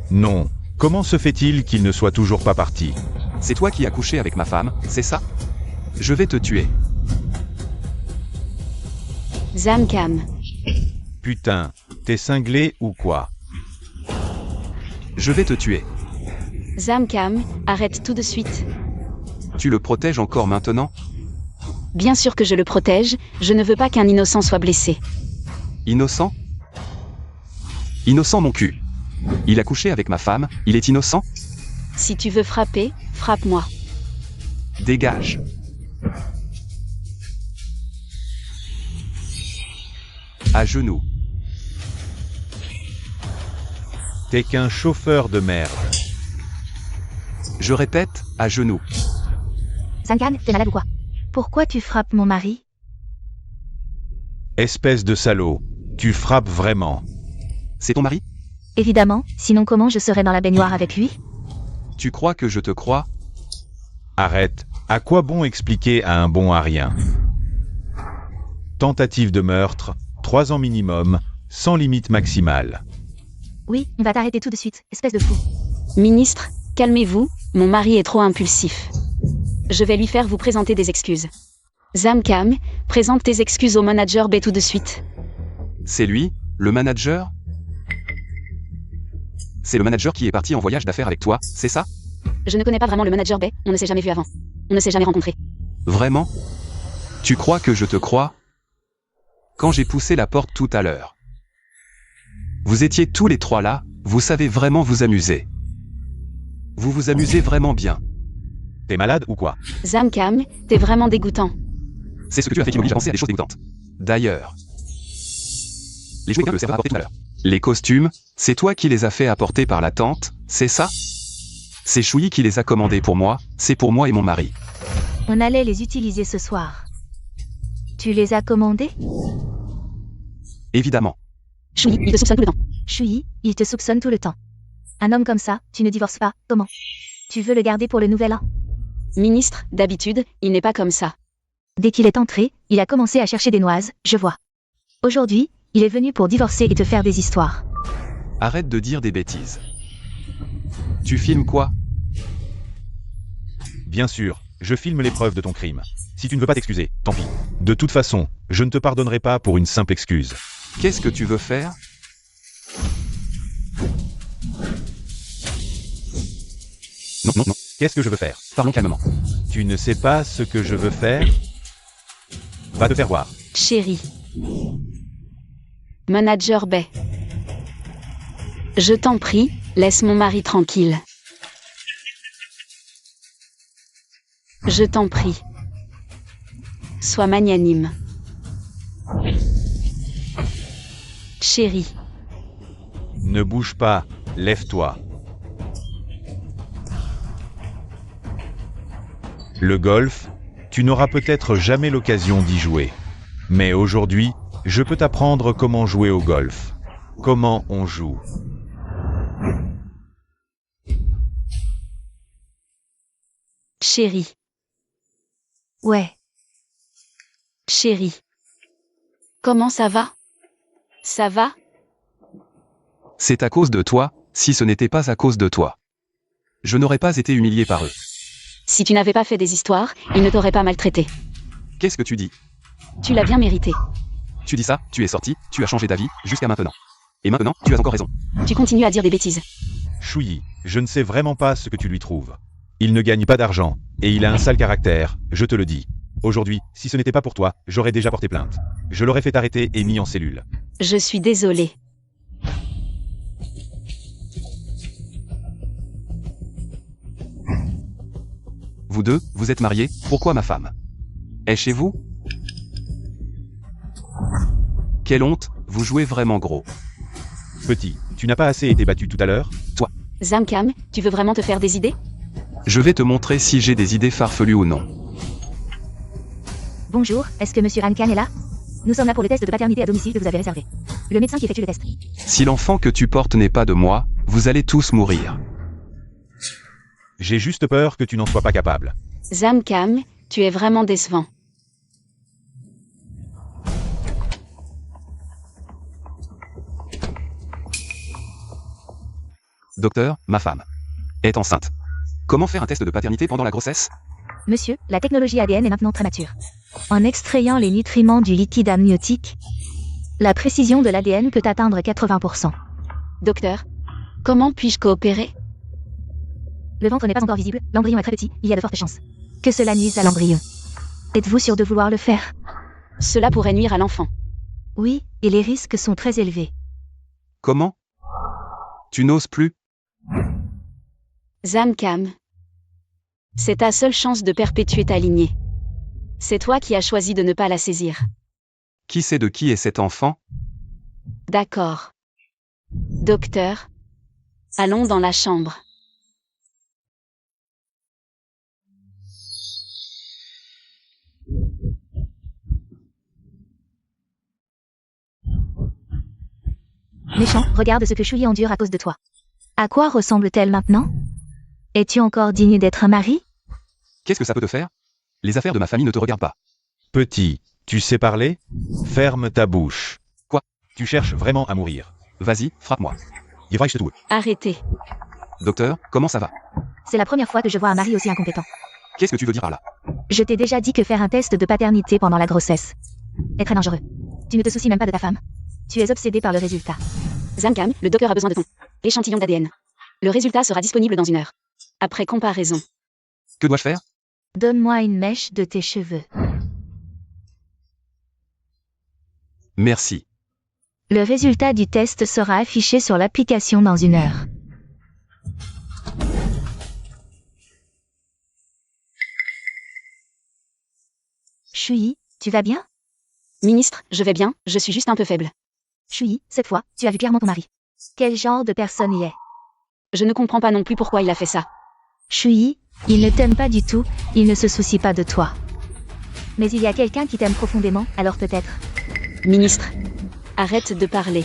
[SPEAKER 1] Non. Comment se fait-il qu'il ne soit toujours pas parti?
[SPEAKER 2] C'est toi qui as couché avec ma femme, c'est ça? Je vais te tuer.
[SPEAKER 4] Zamcam.
[SPEAKER 1] Putain, t'es cinglé ou quoi?
[SPEAKER 2] Je vais te tuer.
[SPEAKER 4] Zamcam, arrête tout de suite.
[SPEAKER 2] Tu le protèges encore maintenant?
[SPEAKER 4] Bien sûr que je le protège, je ne veux pas qu'un innocent soit blessé.
[SPEAKER 2] Innocent? Innocent mon cul. Il a couché avec ma femme, il est innocent?
[SPEAKER 4] Si tu veux frapper, frappe-moi.
[SPEAKER 2] Dégage. À genoux.
[SPEAKER 1] T'es qu'un chauffeur de merde.
[SPEAKER 2] Je répète, à genoux.
[SPEAKER 3] Zamcam, t'es malade ou quoi? Pourquoi tu frappes mon mari?
[SPEAKER 1] Espèce de salaud. Tu frappes vraiment.
[SPEAKER 2] C'est ton mari?
[SPEAKER 3] Évidemment, sinon comment je serais dans la baignoire avec lui?
[SPEAKER 2] Tu crois que je te crois?
[SPEAKER 1] Arrête. À quoi bon expliquer à un bon à rien? Tentative de meurtre, 3 ans minimum, sans limite maximale.
[SPEAKER 3] Oui, on va t'arrêter tout de suite, espèce de fou.
[SPEAKER 4] Ministre, calmez-vous, mon mari est trop impulsif. Je vais lui faire vous présenter des excuses. Zamcam, présente tes excuses au manager B tout de suite.
[SPEAKER 2] C'est lui, le manager? C'est le manager qui est parti en voyage d'affaires avec toi, c'est ça?
[SPEAKER 4] Je ne connais pas vraiment le manager B, on ne s'est jamais vu avant. On ne s'est jamais rencontré.
[SPEAKER 2] Vraiment? Tu crois que je te crois? Quand j'ai poussé la porte tout à l'heure. Vous étiez tous les trois là, vous savez vraiment vous amuser. Vous vous amusez vraiment bien.
[SPEAKER 1] T'es malade ou quoi?
[SPEAKER 4] Zamcam, t'es vraiment dégoûtant.
[SPEAKER 2] C'est ce que tu as fait qui m'oblige à penser à des choses dégoûtantes. D'ailleurs. Les jouets que le serveur a apportés tout à l'heure. Les costumes, c'est toi qui les as fait apporter par la tante, c'est ça? C'est Chouyi qui les a commandés pour moi, c'est pour moi et mon mari.
[SPEAKER 3] On allait les utiliser ce soir. Tu les as commandés?
[SPEAKER 2] Évidemment.
[SPEAKER 4] Choui, il te soupçonne tout le temps.
[SPEAKER 3] Choui, il te soupçonne tout le temps. Un homme comme ça, tu ne divorces pas, comment? Tu veux le garder pour le nouvel an?
[SPEAKER 4] Ministre, d'habitude, il n'est pas comme ça.
[SPEAKER 3] Dès qu'il est entré, il a commencé à chercher des noises, je vois. Aujourd'hui, il est venu pour divorcer et te faire des histoires.
[SPEAKER 2] Arrête de dire des bêtises. Tu filmes quoi?
[SPEAKER 1] Bien sûr, je filme les preuves de ton crime. Si tu ne veux pas t'excuser, tant pis. De toute façon, je ne te pardonnerai pas pour une simple excuse.
[SPEAKER 2] Qu'est-ce que tu veux faire? Non, non, non.
[SPEAKER 1] Qu'est-ce que je veux faire?
[SPEAKER 2] Parlons calmement.
[SPEAKER 1] Tu ne sais pas ce que je veux faire? Va te faire voir.
[SPEAKER 4] Chérie. Manager Bay. Je t'en prie, laisse mon mari tranquille. Je t'en prie. Sois magnanime. Chérie.
[SPEAKER 1] Ne bouge pas, lève-toi. Le golf, tu n'auras peut-être jamais l'occasion d'y jouer. Mais aujourd'hui, je peux t'apprendre comment jouer au golf. Comment on joue.
[SPEAKER 4] Chérie.
[SPEAKER 3] Ouais.
[SPEAKER 4] Chérie. Comment ça va? Ça va?
[SPEAKER 2] C'est à cause de toi, si ce n'était pas à cause de toi. Je n'aurais pas été humilié par eux.
[SPEAKER 4] Si tu n'avais pas fait des histoires, ils ne t'auraient pas maltraité.
[SPEAKER 2] Qu'est-ce que tu dis?
[SPEAKER 4] Tu l'as bien mérité.
[SPEAKER 2] Tu dis ça, tu es sorti, tu as changé d'avis, jusqu'à maintenant. Et maintenant, tu as encore raison.
[SPEAKER 4] Tu continues à dire des bêtises.
[SPEAKER 1] Chouyi, je ne sais vraiment pas ce que tu lui trouves. Il ne gagne pas d'argent, et il a un sale caractère, je te le dis. Aujourd'hui, si ce n'était pas pour toi, j'aurais déjà porté plainte. Je l'aurais fait arrêter et mis en cellule.
[SPEAKER 4] Je suis désolée.
[SPEAKER 2] Vous deux, vous êtes mariés, pourquoi ma femme est chez vous? Quelle honte, vous jouez vraiment gros.
[SPEAKER 1] Petit, tu n'as pas assez été battu tout à l'heure?
[SPEAKER 4] Zamkam, tu veux vraiment te faire des idées?
[SPEAKER 2] Je vais te montrer si j'ai des idées farfelues ou non.
[SPEAKER 3] Bonjour, est-ce que monsieur Ankan est là? Nous sommes là pour le test de paternité à domicile que vous avez réservé. Le médecin qui effectue le test.
[SPEAKER 2] Si l'enfant que tu portes n'est pas de moi, vous allez tous mourir.
[SPEAKER 1] J'ai juste peur que tu n'en sois pas capable.
[SPEAKER 4] Zamkam, tu es vraiment décevant.
[SPEAKER 2] Docteur, ma femme est enceinte. Comment faire un test de paternité pendant la grossesse?
[SPEAKER 3] Monsieur, la technologie ADN est maintenant très mature. En extrayant les nutriments du liquide amniotique, la précision de l'ADN peut atteindre 80%.
[SPEAKER 4] Docteur, comment puis-je coopérer?
[SPEAKER 3] Le ventre n'est pas encore visible, l'embryon est très petit, il y a de fortes chances que cela nuise à l'embryon. Êtes-vous sûr de vouloir le faire?
[SPEAKER 4] Cela pourrait nuire à l'enfant.
[SPEAKER 3] Oui, et les risques sont très élevés.
[SPEAKER 2] Comment? Tu n'oses plus?
[SPEAKER 4] Zamkam. C'est ta seule chance de perpétuer ta lignée. C'est toi qui as choisi de ne pas la saisir.
[SPEAKER 2] Qui sait de qui est cet enfant?
[SPEAKER 4] D'accord. Docteur. Allons dans la chambre.
[SPEAKER 3] Méchant, regarde ce que Chouyi endure à cause de toi. À quoi ressemble-t-elle maintenant? Es-tu encore digne d'être un mari?
[SPEAKER 2] Qu'est-ce que ça peut te faire? Les affaires de ma famille ne te regardent pas.
[SPEAKER 1] Petit, tu sais parler? Ferme ta bouche.
[SPEAKER 2] Quoi?
[SPEAKER 1] Tu cherches vraiment à mourir.
[SPEAKER 2] Vas-y, frappe-moi.
[SPEAKER 4] Arrêtez.
[SPEAKER 2] Docteur, comment ça va?
[SPEAKER 3] C'est la première fois que je vois un mari aussi incompétent.
[SPEAKER 2] Qu'est-ce que tu veux dire par là?
[SPEAKER 3] Je t'ai déjà dit que faire un test de paternité pendant la grossesse est très dangereux. Tu ne te soucies même pas de ta femme. Tu es obsédé par le résultat.
[SPEAKER 4] Zamkam, le docteur a besoin de ton échantillon d'ADN. Le résultat sera disponible dans 1 heure. Après comparaison.
[SPEAKER 2] Que dois-je faire?
[SPEAKER 3] Donne-moi une mèche de tes cheveux.
[SPEAKER 2] Merci.
[SPEAKER 3] Le résultat du test sera affiché sur l'application dans 1 heure. Chouyi, tu vas bien?
[SPEAKER 4] Ministre, je vais bien, je suis juste un peu faible.
[SPEAKER 3] Chouyi, cette fois, tu as vu clairement ton mari. Quel genre de personne il est?
[SPEAKER 4] Je ne comprends pas non plus pourquoi il a fait ça.
[SPEAKER 3] Chouyi, il ne t'aime pas du tout, il ne se soucie pas de toi. Mais il y a quelqu'un qui t'aime profondément, alors peut-être.
[SPEAKER 4] Ministre, arrête de parler.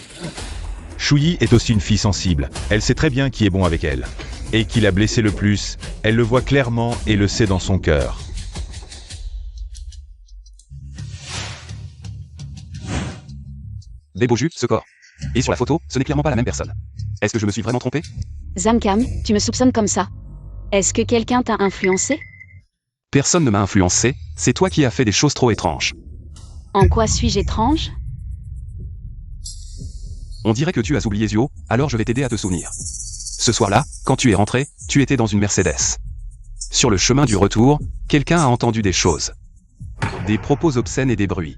[SPEAKER 1] Chouyi est aussi une fille sensible. Elle sait très bien qui est bon avec elle. Et qui l'a blessée le plus, elle le voit clairement et le sait dans son cœur.
[SPEAKER 2] Des beaux jus, ce corps. Et sur la photo, ce n'est clairement pas la même personne. Est-ce que je me suis vraiment trompé?
[SPEAKER 4] Zamkam, tu me soupçonnes comme ça. Est-ce que quelqu'un t'a influencé?
[SPEAKER 2] Personne ne m'a influencé, c'est toi qui as fait des choses trop étranges.
[SPEAKER 4] En quoi suis-je étrange?
[SPEAKER 2] On dirait que tu as oublié Zio, alors je vais t'aider à te souvenir. Ce soir-là, quand tu es rentré, tu étais dans une Mercedes. Sur le chemin du retour, quelqu'un a entendu des choses. Des propos obscènes et des bruits.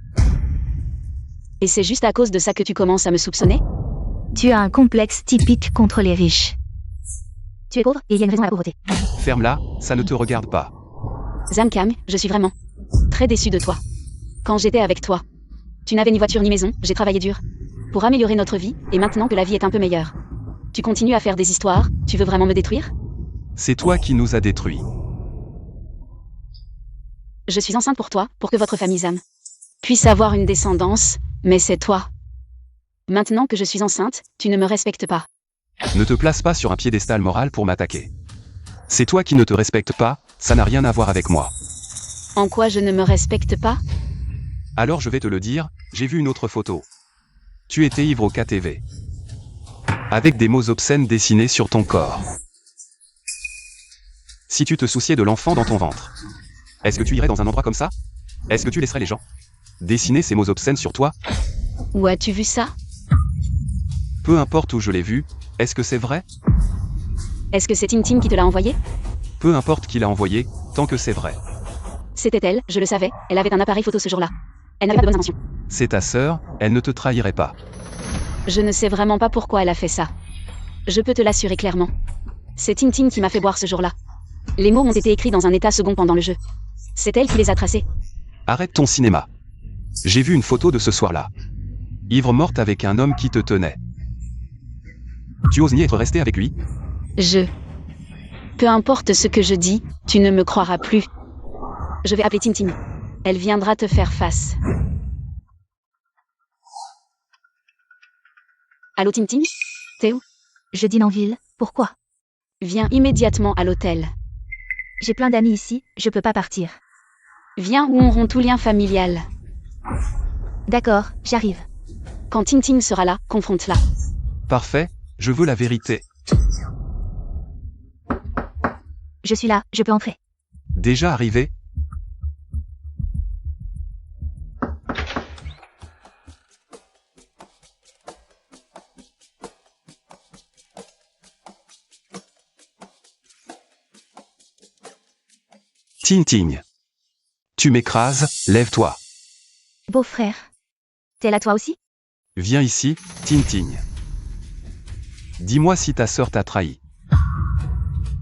[SPEAKER 4] Et c'est juste à cause de ça que tu commences à me soupçonner?
[SPEAKER 3] Tu as un complexe typique contre les riches. Tu es pauvre et il y a une raison à la pauvreté.
[SPEAKER 2] Ferme-la, ça ne te regarde pas.
[SPEAKER 4] Zamkam, je suis vraiment très déçue de toi. Quand j'étais avec toi, tu n'avais ni voiture ni maison, j'ai travaillé dur pour améliorer notre vie, et maintenant que la vie est un peu meilleure, tu continues à faire des histoires, tu veux vraiment me détruire?
[SPEAKER 2] C'est toi qui nous as détruits.
[SPEAKER 4] Je suis enceinte pour toi, pour que votre famille Zam puisse avoir une descendance, mais c'est toi. Maintenant que je suis enceinte, tu ne me respectes pas.
[SPEAKER 2] Ne te place pas sur un piédestal moral pour m'attaquer. C'est toi qui ne te respectes pas, ça n'a rien à voir avec moi.
[SPEAKER 4] En quoi je ne me respecte pas?
[SPEAKER 2] Alors je vais te le dire, j'ai vu une autre photo. Tu étais ivre au KTV. Avec des mots obscènes dessinés sur ton corps. Si tu te souciais de l'enfant dans ton ventre, est-ce que tu irais dans un endroit comme ça? Est-ce que tu laisserais les gens dessiner ces mots obscènes sur toi?
[SPEAKER 4] Où as-tu vu ça?
[SPEAKER 2] Peu importe où je l'ai vu, est-ce que c'est vrai?
[SPEAKER 4] Est-ce que c'est Tintin qui te l'a envoyé?
[SPEAKER 2] Peu importe qui l'a envoyé, tant que c'est vrai.
[SPEAKER 4] C'était elle, je le savais, elle avait un appareil photo ce jour-là. Elle n'avait pas de bonnes intentions.
[SPEAKER 2] C'est ta sœur, elle ne te trahirait pas.
[SPEAKER 4] Je ne sais vraiment pas pourquoi elle a fait ça. Je peux te l'assurer clairement. C'est Tintin qui m'a fait boire ce jour-là. Les mots ont été écrits dans un état second pendant le jeu. C'est elle qui les a tracés.
[SPEAKER 2] Arrête ton cinéma. J'ai vu une photo de ce soir-là. Ivre morte avec un homme qui te tenait. Tu oses ni être resté avec lui?
[SPEAKER 4] Peu importe ce que je dis, tu ne me croiras plus. Je vais appeler Tintin. Elle viendra te faire face. Allô Tintin? T'es où?
[SPEAKER 3] Je dîne en ville, pourquoi?
[SPEAKER 4] Viens immédiatement à l'hôtel.
[SPEAKER 3] J'ai plein d'amis ici, je peux pas partir.
[SPEAKER 4] Viens où on rompt tout lien familial.
[SPEAKER 3] D'accord, j'arrive.
[SPEAKER 4] Quand Tintin sera là, confronte-la.
[SPEAKER 2] Parfait, je veux la vérité.
[SPEAKER 3] Je suis là, je peux entrer.
[SPEAKER 2] Déjà arrivé? Tintin. Tu m'écrases, lève-toi.
[SPEAKER 3] Beau-frère. T'es là toi aussi?
[SPEAKER 2] Viens ici, Tintin. Dis-moi si ta sœur t'a trahi.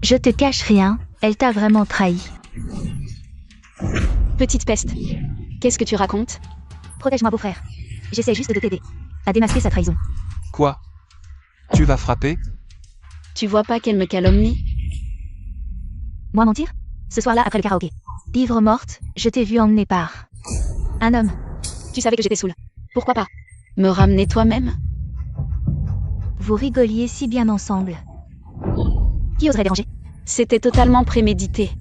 [SPEAKER 3] Je te cache rien, elle t'a vraiment trahi.
[SPEAKER 4] Petite peste. Qu'est-ce que tu racontes?
[SPEAKER 3] Protège-moi beau-frère. J'essaie juste de t'aider. À démasquer sa trahison.
[SPEAKER 2] Quoi? Tu vas frapper?
[SPEAKER 4] Tu vois pas qu'elle me calomnie?
[SPEAKER 3] Moi mentir? Ce soir-là après le karaoké. Ivre morte, je t'ai vu emmener par un homme.
[SPEAKER 4] Tu savais que j'étais saoule. Pourquoi pas me ramener toi-même?
[SPEAKER 3] Vous rigoliez si bien ensemble. Qui oserait déranger?
[SPEAKER 4] C'était totalement prémédité.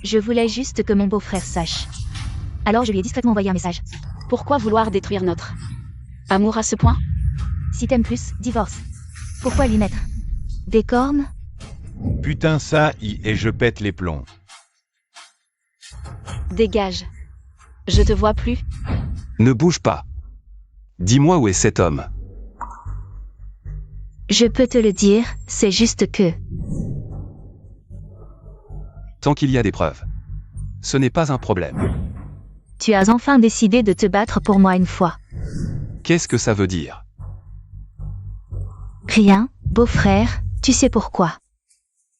[SPEAKER 3] Je voulais juste que mon beau-frère sache. Alors je lui ai discrètement envoyé un message.
[SPEAKER 4] Pourquoi vouloir détruire notre amour à ce point?
[SPEAKER 3] Si t'aimes plus, divorce. Pourquoi lui mettre des cornes?
[SPEAKER 1] Putain ça et je pète les plombs.
[SPEAKER 4] Dégage. Je te vois plus.
[SPEAKER 2] Ne bouge pas. Dis-moi où est cet homme.
[SPEAKER 3] Je peux te le dire, c'est juste que...
[SPEAKER 2] Tant qu'il y a des preuves. Ce n'est pas un problème.
[SPEAKER 3] Tu as enfin décidé de te battre pour moi une fois.
[SPEAKER 2] Qu'est-ce que ça veut dire?
[SPEAKER 3] Rien, beau-frère, tu sais pourquoi.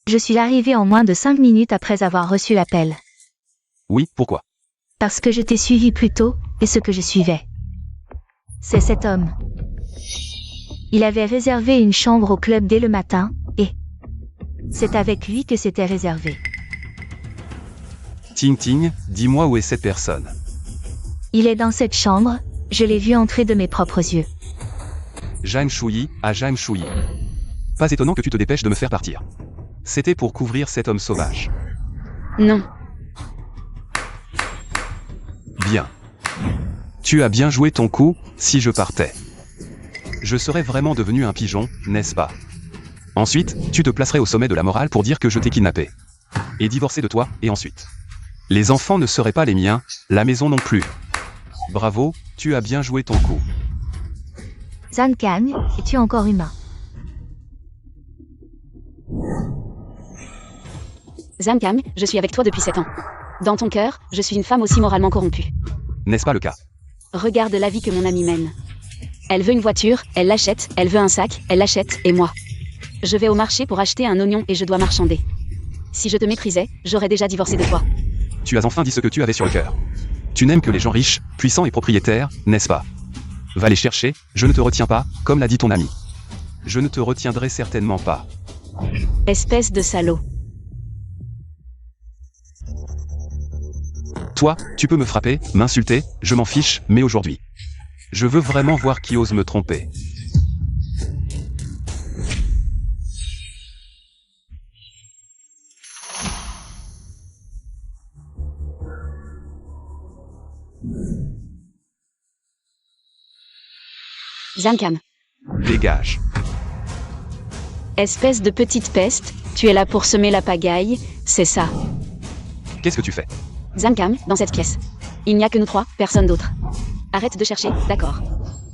[SPEAKER 3] Je suis arrivé en moins de 5 minutes après avoir reçu l'appel.
[SPEAKER 2] Oui, pourquoi?
[SPEAKER 3] Parce que je t'ai suivi plus tôt, et ce que je suivais. C'est cet homme. Il avait réservé une chambre au club dès le matin, et... c'est avec lui que c'était réservé.
[SPEAKER 2] Tintin, dis-moi où est cette personne.
[SPEAKER 3] Il est dans cette chambre, je l'ai vu entrer de mes propres yeux.
[SPEAKER 2] Jaime Chouyi, à Jaime Chouyi. Pas étonnant que tu te dépêches de me faire partir. C'était pour couvrir cet homme sauvage.
[SPEAKER 4] Non.
[SPEAKER 2] Bien. Tu as bien joué ton coup, si je partais. je serais vraiment devenu un pigeon, n'est-ce pas? Ensuite, tu te placerais au sommet de la morale pour dire que je t'ai kidnappé. Et divorcé de toi, et ensuite. Les enfants ne seraient pas les miens, la maison non plus. Bravo, tu as bien joué ton coup.
[SPEAKER 3] Zhang Kang, es-tu encore humain?
[SPEAKER 4] Zhang Kang, je suis avec toi depuis 7 ans. Dans ton cœur, je suis une femme aussi moralement corrompue.
[SPEAKER 2] N'est-ce pas le cas?
[SPEAKER 4] Regarde la vie que mon amie mène. Elle veut une voiture, elle l'achète, elle veut un sac, elle l'achète, et moi. Je vais au marché pour acheter un oignon et je dois marchander. Si je te méprisais, j'aurais déjà divorcé de toi.
[SPEAKER 2] Tu as enfin dit ce que tu avais sur le cœur. Tu n'aimes que les gens riches, puissants et propriétaires, n'est-ce pas? Va les chercher, je ne te retiens pas, comme l'a dit ton ami. Je ne te retiendrai certainement pas.
[SPEAKER 4] Espèce de salaud.
[SPEAKER 2] Toi, tu peux me frapper, m'insulter, je m'en fiche, mais aujourd'hui. Je veux vraiment voir qui ose me tromper.
[SPEAKER 4] Zhang Kang.
[SPEAKER 2] Dégage.
[SPEAKER 4] Espèce de petite peste, tu es là pour semer la pagaille, c'est ça.
[SPEAKER 2] Qu'est-ce que tu fais?
[SPEAKER 4] Zhang Kang, dans cette pièce. Il n'y a que nous trois, personne d'autre. Arrête de chercher, d'accord.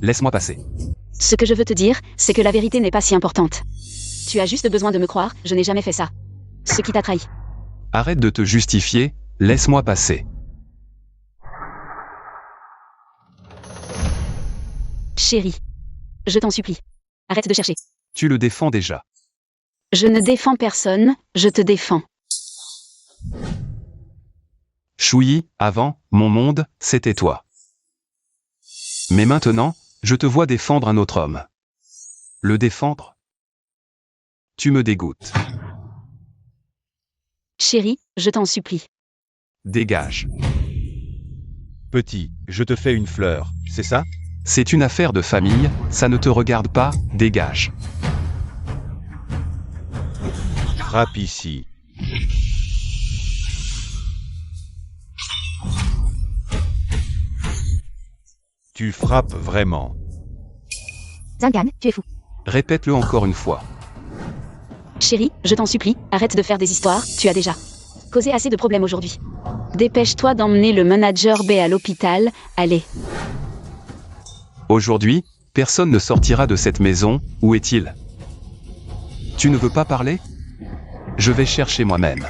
[SPEAKER 2] Laisse-moi passer.
[SPEAKER 4] Ce que je veux te dire, c'est que la vérité n'est pas si importante. Tu as juste besoin de me croire, je n'ai jamais fait ça. Ce qui t'a trahi.
[SPEAKER 2] Arrête de te justifier, laisse-moi passer.
[SPEAKER 4] Chérie. Je t'en supplie. Arrête de chercher.
[SPEAKER 2] Tu le défends déjà.
[SPEAKER 4] Je ne défends personne, je te défends.
[SPEAKER 2] Chouyi, avant, mon monde, c'était toi. Mais maintenant, je te vois défendre un autre homme. Le défendre? Tu me dégoûtes.
[SPEAKER 4] Chérie, je t'en supplie.
[SPEAKER 2] Dégage.
[SPEAKER 1] Petit, je te fais une fleur, c'est ça?
[SPEAKER 2] C'est une affaire de famille, ça ne te regarde pas, dégage.
[SPEAKER 1] Frappe ici. Tu frappes vraiment.
[SPEAKER 3] Zhang Kang, tu es fou.
[SPEAKER 2] Répète-le encore une fois.
[SPEAKER 4] Chérie, je t'en supplie, arrête de faire des histoires, tu as déjà causé assez de problèmes aujourd'hui. Dépêche-toi d'emmener le manager B à l'hôpital, allez.
[SPEAKER 2] Aujourd'hui, personne ne sortira de cette maison, où est-il? Tu ne veux pas parler? Je vais chercher moi-même.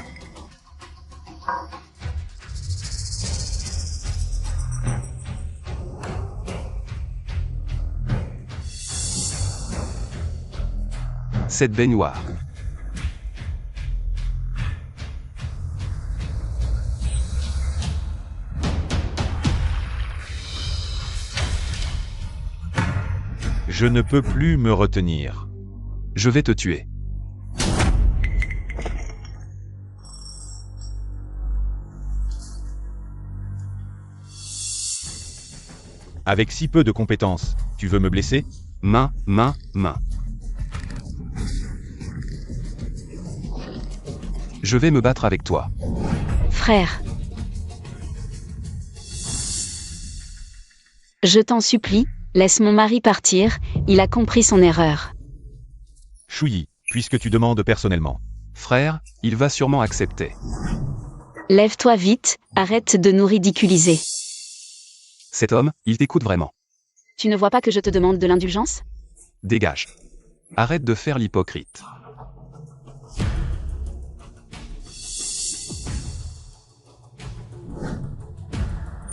[SPEAKER 2] Cette baignoire.
[SPEAKER 1] Je ne peux plus me retenir.
[SPEAKER 2] Je vais te tuer.
[SPEAKER 1] Avec si peu de compétences, tu veux me blesser?
[SPEAKER 2] Main. Je vais me battre avec toi.
[SPEAKER 4] Frère. Je t'en supplie, laisse mon mari partir, il a compris son erreur.
[SPEAKER 1] Chouyi, puisque tu demandes personnellement.
[SPEAKER 2] Frère, il va sûrement accepter.
[SPEAKER 4] Lève-toi vite, arrête de nous ridiculiser.
[SPEAKER 2] Cet homme, il t'écoute vraiment.
[SPEAKER 4] Tu ne vois pas que je te demande de l'indulgence?
[SPEAKER 2] Dégage. Arrête de faire l'hypocrite.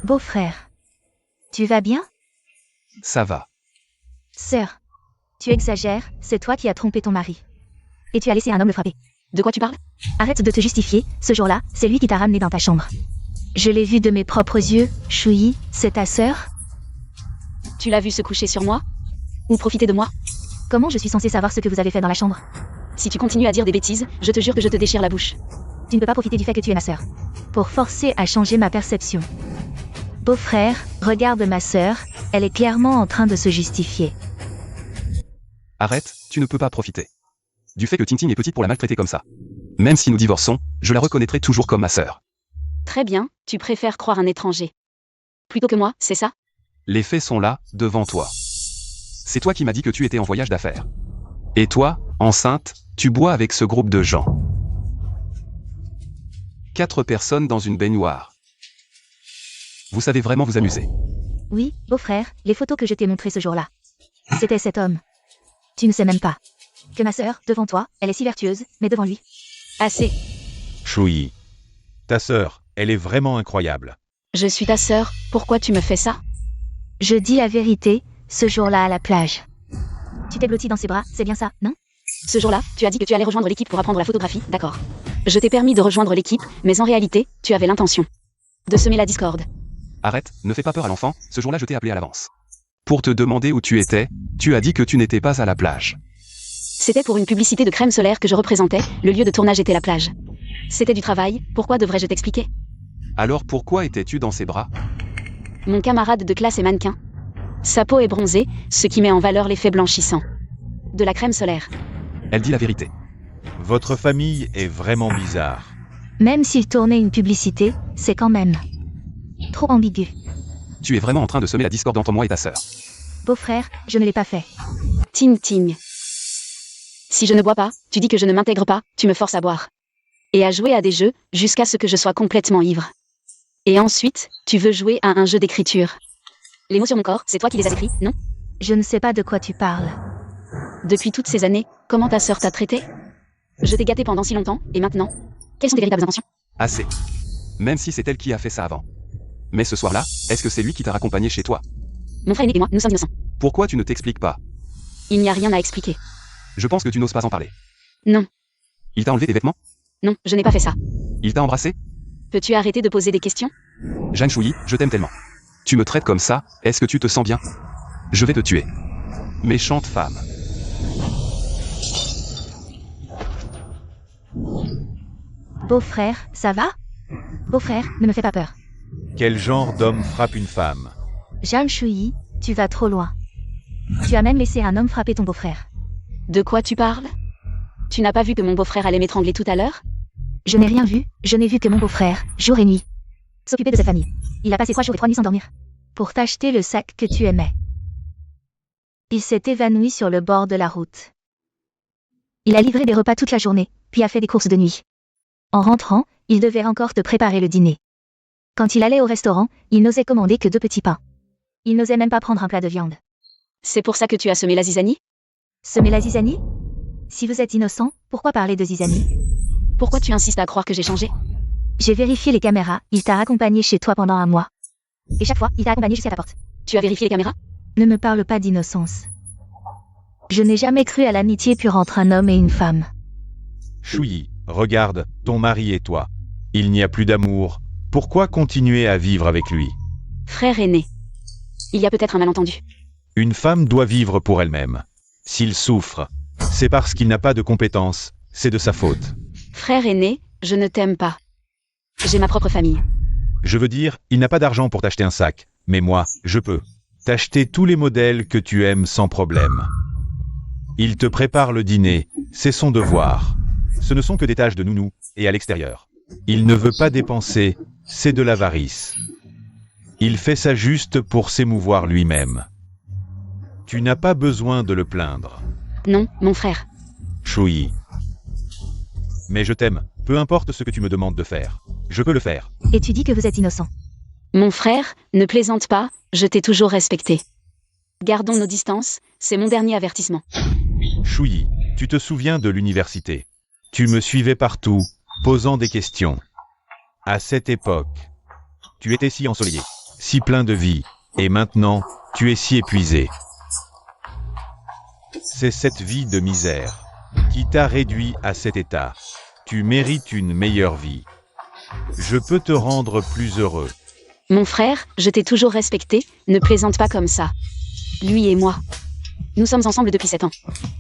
[SPEAKER 3] Beau-frère. Tu vas bien?
[SPEAKER 2] Ça va.
[SPEAKER 3] Sœur. Tu exagères, c'est toi qui as trompé ton mari. Et tu as laissé un homme le frapper.
[SPEAKER 4] De quoi tu parles?
[SPEAKER 3] Arrête de te justifier, ce jour-là, c'est lui qui t'a ramené dans ta chambre. Je l'ai vu de mes propres yeux, Chouyi, c'est ta sœur?
[SPEAKER 4] Tu l'as vu se coucher sur moi? Ou profiter de moi?
[SPEAKER 3] Comment je suis censée savoir ce que vous avez fait dans la chambre?
[SPEAKER 4] Si tu continues à dire des bêtises, je te jure que je te déchire la bouche.
[SPEAKER 3] Tu ne peux pas profiter du fait que tu es ma sœur. Pour forcer à changer ma perception. Beau-frère, regarde ma sœur, elle est clairement en train de se justifier.
[SPEAKER 2] Arrête, tu ne peux pas profiter. Du fait que Tintin est petite pour la maltraiter comme ça. Même si nous divorçons, je la reconnaîtrai toujours comme ma sœur.
[SPEAKER 4] Très bien, tu préfères croire un étranger. Plutôt que moi, c'est ça?
[SPEAKER 2] Les faits sont là, devant toi. C'est toi qui m'as dit que tu étais en voyage d'affaires. Et toi, enceinte, tu bois avec ce groupe de gens. 4 personnes dans une baignoire. Vous savez vraiment vous amuser.
[SPEAKER 3] Oui, beau-frère, les photos que je t'ai montrées ce jour-là. C'était cet homme. Tu ne sais même pas. Que ma sœur, devant toi, elle est si vertueuse, mais devant lui.
[SPEAKER 4] Assez.
[SPEAKER 1] Shuyi. Ta sœur, elle est vraiment incroyable.
[SPEAKER 4] Je suis ta sœur, pourquoi tu me fais ça?
[SPEAKER 3] Je dis la vérité, ce jour-là à la plage. Tu t'es blotti dans ses bras, c'est bien ça, non?
[SPEAKER 4] Ce jour-là, tu as dit que tu allais rejoindre l'équipe pour apprendre la photographie, d'accord. Je t'ai permis de rejoindre l'équipe, mais en réalité, tu avais l'intention de semer la discorde.
[SPEAKER 2] Arrête, ne fais pas peur à l'enfant, ce jour-là je t'ai appelé à l'avance. Pour te demander où tu étais, tu as dit que tu n'étais pas à la plage.
[SPEAKER 4] C'était pour une publicité de crème solaire que je représentais, le lieu de tournage était la plage. C'était du travail, pourquoi devrais-je t'expliquer?
[SPEAKER 2] Alors pourquoi étais-tu dans ses bras?
[SPEAKER 4] Mon camarade de classe est mannequin. Sa peau est bronzée, ce qui met en valeur l'effet blanchissant de la crème solaire.
[SPEAKER 2] Elle dit la vérité.
[SPEAKER 1] Votre famille est vraiment bizarre.
[SPEAKER 3] Même s'il tournait une publicité, c'est quand même trop ambigu.
[SPEAKER 2] Tu es vraiment en train de semer la discorde entre moi et ta sœur.
[SPEAKER 3] Beau-frère, je ne l'ai pas fait.
[SPEAKER 4] Ting ting. Si je ne bois pas, tu dis que je ne m'intègre pas, tu me forces à boire. Et à jouer à des jeux, jusqu'à ce que je sois complètement ivre. Et ensuite, tu veux jouer à un jeu d'écriture. Les mots sur mon corps, c'est toi qui les as écrits, non?
[SPEAKER 3] Je ne sais pas de quoi tu parles.
[SPEAKER 4] Depuis toutes ces années, comment ta sœur t'a traité? Je t'ai gâté pendant si longtemps, et maintenant? Quelles sont tes véritables intentions?
[SPEAKER 2] Assez. Même si c'est elle qui a fait ça avant. Mais ce soir-là, est-ce que c'est lui qui t'a raccompagné chez toi?
[SPEAKER 4] Mon frère aîné et moi, nous sommes innocents.
[SPEAKER 2] Pourquoi tu ne t'expliques pas?
[SPEAKER 4] Il n'y a rien à expliquer.
[SPEAKER 2] Je pense que tu n'oses pas en parler.
[SPEAKER 4] Non,
[SPEAKER 2] Il t'a enlevé tes vêtements?
[SPEAKER 4] non, je n'ai pas fait ça.
[SPEAKER 2] Il t'a embrassé?
[SPEAKER 4] Peux-tu arrêter de poser des questions?
[SPEAKER 2] Jeanne Chouilly, je t'aime tellement. Tu me traites comme ça, est-ce que tu te sens bien? Je vais te tuer. Méchante femme.
[SPEAKER 3] Beau-frère, ça va? Beau-frère, ne me fais pas peur.
[SPEAKER 1] Quel genre d'homme frappe une femme?
[SPEAKER 3] Jeanne Chouilly, tu vas trop loin. Tu as même laissé un homme frapper ton beau-frère.
[SPEAKER 4] De quoi tu parles? Tu n'as pas vu que mon beau-frère allait m'étrangler tout à l'heure?
[SPEAKER 3] Je n'ai rien vu, je n'ai vu que mon beau-frère, jour et nuit, s'occuper de sa famille. Il a passé 3 jours et 3 nuits sans dormir. Pour t'acheter le sac que tu aimais. Il s'est évanoui sur le bord de la route. Il a livré des repas toute la journée, puis a fait des courses de nuit. En rentrant, il devait encore te préparer le dîner. Quand il allait au restaurant, il n'osait commander que 2 petits pains. Il n'osait même pas prendre un plat de viande.
[SPEAKER 4] C'est pour ça que tu as semé la zizanie?
[SPEAKER 3] Semer la zizanie? Si vous êtes innocent, pourquoi parler de zizanie?
[SPEAKER 4] Pourquoi tu insistes à croire que j'ai changé?
[SPEAKER 3] J'ai vérifié les caméras, il t'a accompagné chez toi pendant 1 mois. Et chaque fois, il t'a accompagné jusqu'à ta porte.
[SPEAKER 4] Tu as vérifié les caméras?
[SPEAKER 3] Ne me parle pas d'innocence. Je n'ai jamais cru à l'amitié pure entre un homme et une femme.
[SPEAKER 1] Shuyi, regarde, ton mari et toi. Il n'y a plus d'amour. Pourquoi continuer à vivre avec lui?
[SPEAKER 4] Frère aîné. Il y a peut-être un malentendu.
[SPEAKER 1] Une femme doit vivre pour elle-même. S'il souffre, c'est parce qu'il n'a pas de compétences, c'est de sa faute.
[SPEAKER 4] Frère aîné, je ne t'aime pas. J'ai ma propre famille.
[SPEAKER 1] Je veux dire, il n'a pas d'argent pour t'acheter un sac, mais moi, je peux. T'acheter tous les modèles que tu aimes sans problème. Il te prépare le dîner, c'est son devoir. Ce ne sont que des tâches de nounou, et à l'extérieur. Il ne veut pas dépenser, c'est de l'avarice. Il fait ça juste pour s'émouvoir lui-même. Tu n'as pas besoin de le plaindre.
[SPEAKER 4] Non, mon frère.
[SPEAKER 1] Shuyi. Mais je t'aime, peu importe ce que tu me demandes de faire. Je peux le faire.
[SPEAKER 3] Et tu dis que vous êtes innocent.
[SPEAKER 4] Mon frère, ne plaisante pas, je t'ai toujours respecté. Gardons nos distances, c'est mon dernier avertissement.
[SPEAKER 1] Shuyi, tu te souviens de l'université. Tu me suivais partout, posant des questions. À cette époque, tu étais si ensoleillé, si plein de vie, et maintenant, tu es si épuisé. C'est cette vie de misère qui t'a réduit à cet état. Tu mérites une meilleure vie. Je peux te rendre plus heureux.
[SPEAKER 4] Mon frère, je t'ai toujours respecté, ne plaisante pas comme ça. Lui et moi. Nous sommes ensemble depuis 7 ans.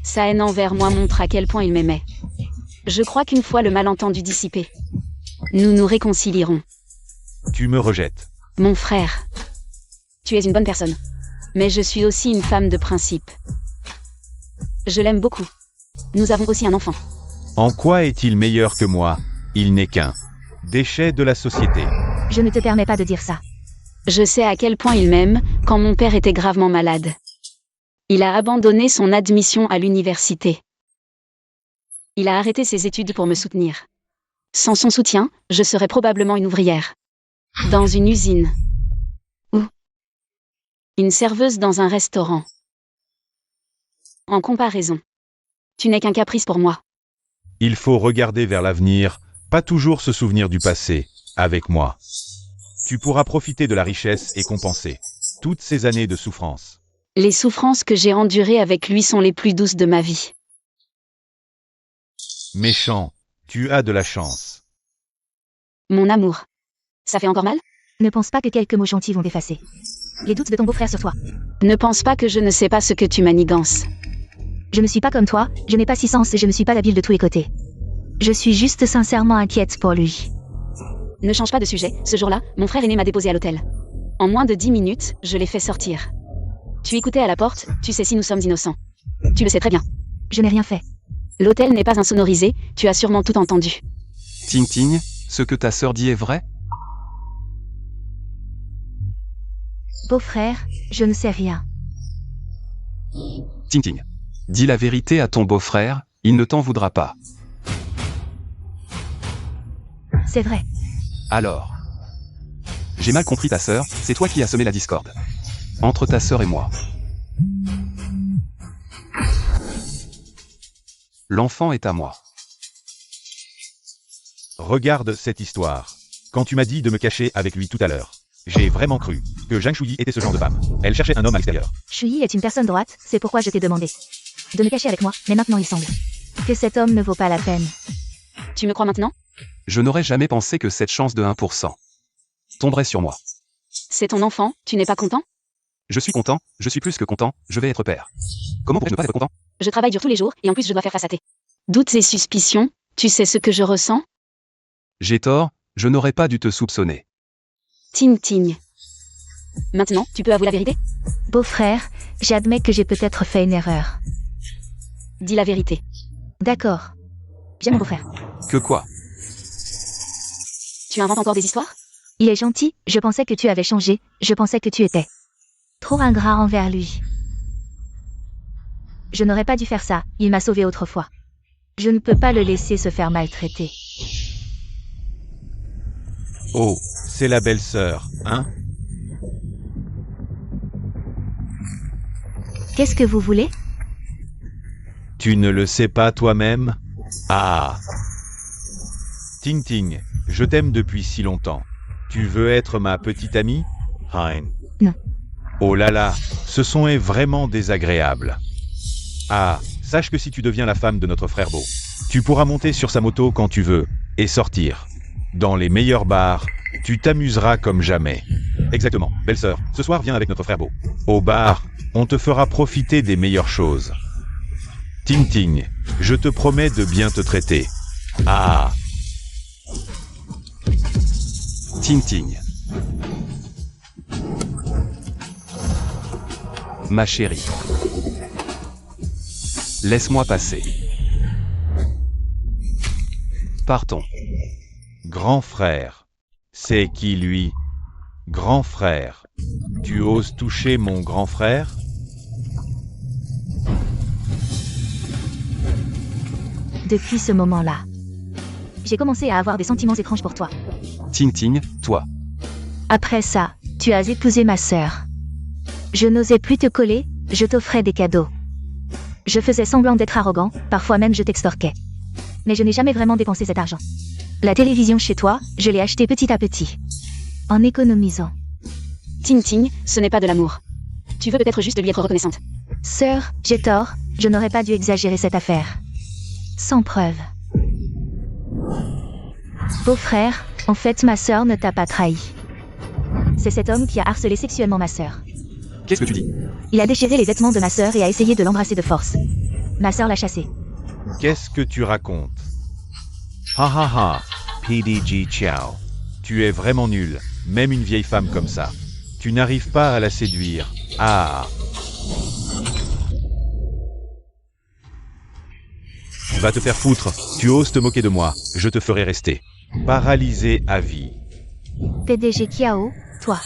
[SPEAKER 4] Sa haine envers moi montre à quel point il m'aimait. Je crois qu'une fois le malentendu dissipé, nous nous réconcilierons.
[SPEAKER 1] Tu me rejettes.
[SPEAKER 4] Mon frère, tu es une bonne personne. Mais je suis aussi une femme de principe. Je l'aime beaucoup. Nous avons aussi un enfant.
[SPEAKER 1] En quoi est-il meilleur que moi? Il n'est qu'un déchet de la société.
[SPEAKER 3] Je ne te permets pas de dire ça.
[SPEAKER 4] Je sais à quel point il m'aime, quand mon père était gravement malade. Il a abandonné son admission à l'université. Il a arrêté ses études pour me soutenir. Sans son soutien, je serais probablement une ouvrière. Dans une usine. Ou une serveuse dans un restaurant. En comparaison, tu n'es qu'un caprice pour moi.
[SPEAKER 1] Il faut regarder vers l'avenir, pas toujours se souvenir du passé, avec moi. Tu pourras profiter de la richesse et compenser toutes ces années de souffrance.
[SPEAKER 4] Les souffrances que j'ai endurées avec lui sont les plus douces de ma vie.
[SPEAKER 1] Méchant, tu as de la chance.
[SPEAKER 4] Mon amour. Ça fait encore mal?
[SPEAKER 3] Ne pense pas que quelques mots gentils vont t'effacer les doutes de ton beau-frère sur toi.
[SPEAKER 4] Ne pense pas que je ne sais pas ce que tu manigances.
[SPEAKER 3] Je ne suis pas comme toi, je n'ai pas 6 sens et je ne suis pas habile de tous les côtés. Je suis juste sincèrement inquiète pour lui.
[SPEAKER 4] Ne change pas de sujet, ce jour-là, mon frère aîné m'a déposé à l'hôtel. En moins de 10 minutes, je l'ai fait sortir. Tu écoutais à la porte, tu sais si nous sommes innocents. Tu le sais très bien.
[SPEAKER 3] Je n'ai rien fait.
[SPEAKER 4] L'hôtel n'est pas insonorisé, tu as sûrement tout entendu.
[SPEAKER 2] Ting Ting, ce que ta sœur dit est vrai?
[SPEAKER 3] Beau-frère, je ne sais rien.
[SPEAKER 2] Ting Ting. Dis la vérité à ton beau-frère, il ne t'en voudra pas.
[SPEAKER 3] C'est vrai.
[SPEAKER 2] Alors. J'ai mal compris ta sœur, c'est toi qui as semé la discorde. Entre ta sœur et moi. L'enfant est à moi.
[SPEAKER 1] Regarde cette histoire. Quand tu m'as dit de me cacher avec lui tout à l'heure, j'ai vraiment cru que Zhang Shuyi était ce genre de femme. Elle cherchait un homme à l'extérieur.
[SPEAKER 3] Shuyi est une personne droite, c'est pourquoi je t'ai demandé de me cacher avec moi, mais maintenant il semble que cet homme ne vaut pas la peine.
[SPEAKER 4] Tu me crois maintenant?
[SPEAKER 2] Je n'aurais jamais pensé que cette chance de 1% tomberait sur moi.
[SPEAKER 4] C'est ton enfant, tu n'es pas content?
[SPEAKER 2] Je suis content, je suis plus que content, je vais être père. Comment pourrais-je ne pas être content?
[SPEAKER 4] Je travaille dur tous les jours, et en plus je dois faire face à tes doutes et suspicions, tu sais ce que je ressens?
[SPEAKER 2] J'ai tort, je n'aurais pas dû te soupçonner.
[SPEAKER 4] Ting Ting. Maintenant, tu peux avouer la vérité?
[SPEAKER 3] Beau-frère, j'admets que j'ai peut-être fait une erreur.
[SPEAKER 4] Dis la vérité.
[SPEAKER 3] D'accord. J'aime mon beau-frère.
[SPEAKER 2] Que quoi?
[SPEAKER 4] Tu inventes encore des histoires?
[SPEAKER 3] Il est gentil, je pensais que tu avais changé, je pensais que tu étais trop ingrat envers lui. Je n'aurais pas dû faire ça, il m'a sauvé autrefois. Je ne peux pas le laisser se faire maltraiter.
[SPEAKER 1] Oh, c'est la belle-sœur, hein?
[SPEAKER 3] Qu'est-ce que vous voulez?
[SPEAKER 1] Tu ne le sais pas toi-même? Ah! Ting Ting, je t'aime depuis si longtemps. Tu veux être ma petite amie? Hein?
[SPEAKER 3] Non.
[SPEAKER 1] Oh là là, ce son est vraiment désagréable. Ah, sache que si tu deviens la femme de notre frère Beau, tu pourras monter sur sa moto quand tu veux, et sortir. Dans les meilleurs bars, tu t'amuseras comme jamais. Exactement, belle-sœur, ce soir viens avec notre frère Beau. Au bar, on te fera profiter des meilleures choses. Ting Ting, je te promets de bien te traiter. Ah!
[SPEAKER 2] Ting Ting. Ma chérie. Laisse-moi passer. Partons.
[SPEAKER 1] Grand frère. C'est qui lui? Grand frère. Tu oses toucher mon grand frère?
[SPEAKER 3] Depuis ce moment-là, j'ai commencé à avoir des sentiments étranges pour toi.
[SPEAKER 2] Ting Ting, toi.
[SPEAKER 3] Après ça, tu as épousé ma sœur. Je n'osais plus te coller, je t'offrais des cadeaux. Je faisais semblant d'être arrogant, parfois même je t'extorquais. Mais je n'ai jamais vraiment dépensé cet argent. La télévision chez toi, je l'ai achetée petit à petit. En économisant.
[SPEAKER 4] Ting Ting, ce n'est pas de l'amour. Tu veux peut-être juste lui être reconnaissante.
[SPEAKER 3] Sœur, j'ai tort, je n'aurais pas dû exagérer cette affaire. Sans preuve. Beau-frère, en fait ma sœur ne t'a pas trahi. C'est cet homme qui a harcelé sexuellement ma sœur.
[SPEAKER 2] Qu'est-ce que tu dis?
[SPEAKER 3] Il a déchiré les vêtements de ma sœur et a essayé de l'embrasser de force. Ma sœur l'a chassé.
[SPEAKER 1] Qu'est-ce que tu racontes? Ha ha ha, PDG Ciao. Tu es vraiment nul, même une vieille femme comme ça. Tu n'arrives pas à la séduire. Ah! Va te faire foutre, tu oses te moquer de moi, je te ferai rester paralysé à vie.
[SPEAKER 3] PDG Kiao, toi.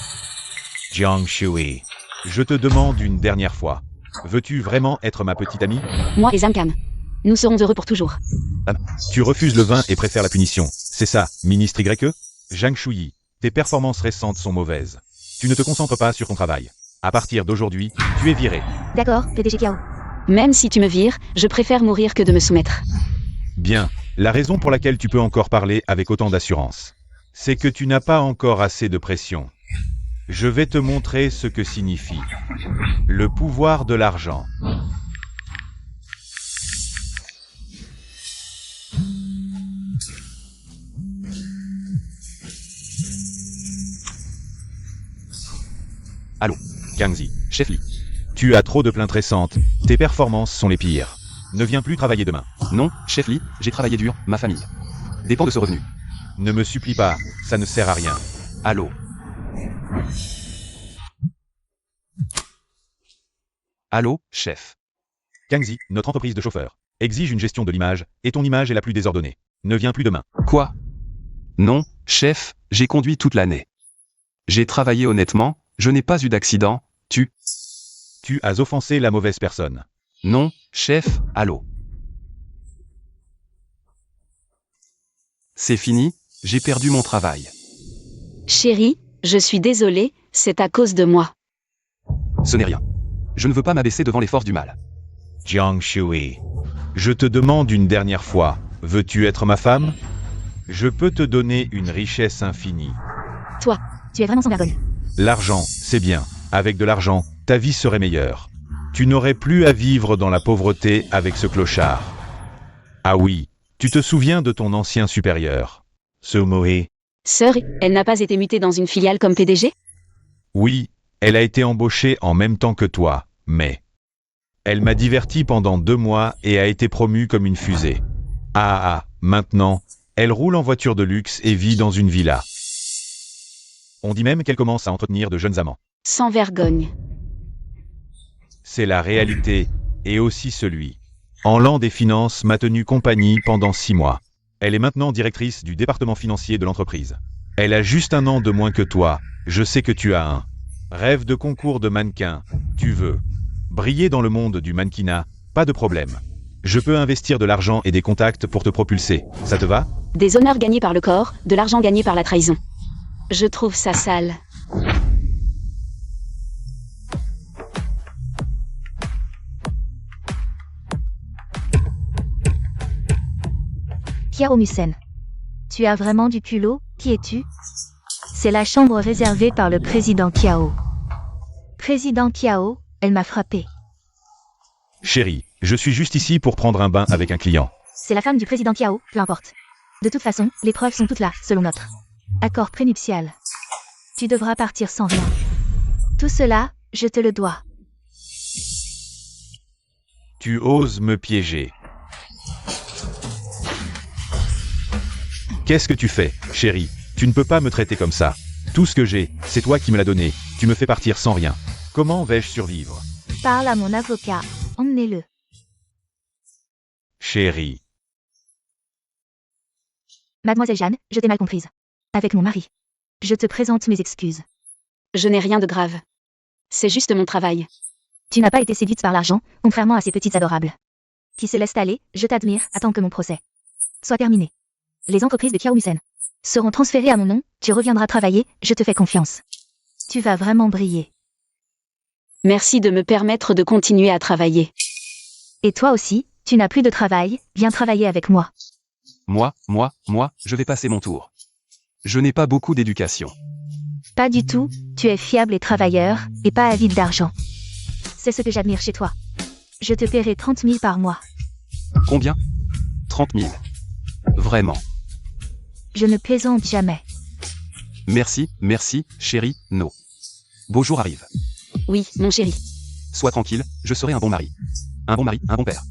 [SPEAKER 1] Jiang Shui, je te demande une dernière fois. Veux-tu vraiment être ma petite amie?
[SPEAKER 4] Moi et Zamkam. Nous serons heureux pour toujours.
[SPEAKER 1] Tu refuses le vin et préfères la punition. C'est ça, ministre YE? Zhang Shuyi, tes performances récentes sont mauvaises. Tu ne te concentres pas sur ton travail. À partir d'aujourd'hui, tu es viré.
[SPEAKER 3] D'accord, PDG Kiao.
[SPEAKER 4] Même si tu me vires, je préfère mourir que de me soumettre.
[SPEAKER 1] Bien, la raison pour laquelle tu peux encore parler avec autant d'assurance, c'est que tu n'as pas encore assez de pression. Je vais te montrer ce que signifie le pouvoir de l'argent.
[SPEAKER 2] Allô,
[SPEAKER 1] Kangzi,
[SPEAKER 2] chef Li.
[SPEAKER 1] tu as trop de plaintes récentes, tes performances sont les pires. Ne viens plus travailler demain.
[SPEAKER 2] Non, chef Li, j'ai travaillé dur, ma famille dépend de ce revenu.
[SPEAKER 1] Ne me supplie pas, ça ne sert à rien.
[SPEAKER 2] Allô. Allô, chef.
[SPEAKER 1] Kangzi, notre entreprise de chauffeurs, exige une gestion de l'image, et ton image est la plus désordonnée. Ne viens plus demain.
[SPEAKER 2] Quoi? Non, chef, j'ai conduit toute l'année. J'ai travaillé honnêtement, je n'ai pas eu d'accident,
[SPEAKER 1] Tu as offensé la mauvaise personne.
[SPEAKER 2] Non, chef, allô. C'est fini, j'ai perdu mon travail.
[SPEAKER 4] Chérie, je suis désolée, c'est à cause de moi.
[SPEAKER 2] Ce n'est rien. Je ne veux pas m'abaisser devant les forces du mal.
[SPEAKER 1] Zhang Shui, je te demande une dernière fois, veux-tu être ma femme? Je peux te donner une richesse infinie.
[SPEAKER 3] Toi, tu es vraiment sans vergogne.
[SPEAKER 1] L'argent, c'est bien. Avec de l'argent, ta vie serait meilleure. Tu n'aurais plus à vivre dans la pauvreté avec ce clochard. Ah oui, tu te souviens de ton ancien supérieur, Somoe?
[SPEAKER 4] Sœur, elle n'a pas été mutée dans une filiale comme PDG?
[SPEAKER 1] Oui, elle a été embauchée en même temps que toi, mais... Elle m'a diverti pendant 2 mois et a été promue comme une fusée. Maintenant, elle roule en voiture de luxe et vit dans une villa. On dit même qu'elle commence à entretenir de jeunes amants.
[SPEAKER 4] Sans vergogne.
[SPEAKER 1] C'est la réalité, et aussi celui. En l'an des finances m'a tenu compagnie pendant 6 mois. Elle est maintenant directrice du département financier de l'entreprise. Elle a juste 1 an de moins que toi, je sais que tu as un rêve de concours de mannequin, tu veux briller dans le monde du mannequinat, pas de problème. Je peux investir de l'argent et des contacts pour te propulser, ça te va?
[SPEAKER 4] Des honneurs gagnés par le corps, de l'argent gagné par la trahison. Je trouve ça sale.
[SPEAKER 3] Kiao Musen. Tu as vraiment du culot, qui es-tu? C'est la chambre réservée par le président Kiao. Président Kiao, elle m'a frappé.
[SPEAKER 1] Chérie, je suis juste ici pour prendre un bain avec un client.
[SPEAKER 3] C'est la femme du président Kiao, peu importe. De toute façon, les preuves sont toutes là, selon notre accord prénuptial. Tu devras partir sans rien. Tout cela, je te le dois.
[SPEAKER 1] Tu oses me piéger. Qu'est-ce que tu fais, chérie? Tu ne peux pas me traiter comme ça. Tout ce que j'ai, c'est toi qui me l'as donné. Tu me fais partir sans rien. Comment vais-je survivre?
[SPEAKER 3] Parle à mon avocat. Emmenez-le.
[SPEAKER 1] Chérie.
[SPEAKER 3] Mademoiselle Jeanne, je t'ai mal comprise. Avec mon mari. Je te présente mes excuses.
[SPEAKER 4] Je n'ai rien de grave. C'est juste mon travail.
[SPEAKER 3] Tu n'as pas été séduite par l'argent, contrairement à ces petites adorables qui se laissent aller. Je t'admire, attends que mon procès soit terminé. Les entreprises de Kiao Musen seront transférées à mon nom, tu reviendras travailler, je te fais confiance. Tu vas vraiment briller.
[SPEAKER 4] Merci de me permettre de continuer à travailler.
[SPEAKER 3] Et toi aussi, tu n'as plus de travail, viens travailler avec moi.
[SPEAKER 2] Moi, je vais passer mon tour. Je n'ai pas beaucoup d'éducation.
[SPEAKER 3] Pas du tout, tu es fiable et travailleur, et pas avide d'argent. C'est ce que j'admire chez toi. Je te paierai 30 000 par mois.
[SPEAKER 2] Combien? 30 000. Vraiment.
[SPEAKER 3] Je ne plaisante jamais.
[SPEAKER 2] Merci, chérie, no. Beau jour arrive.
[SPEAKER 4] Oui, mon chéri.
[SPEAKER 2] Sois tranquille, je serai un bon mari. Un bon mari, un bon père.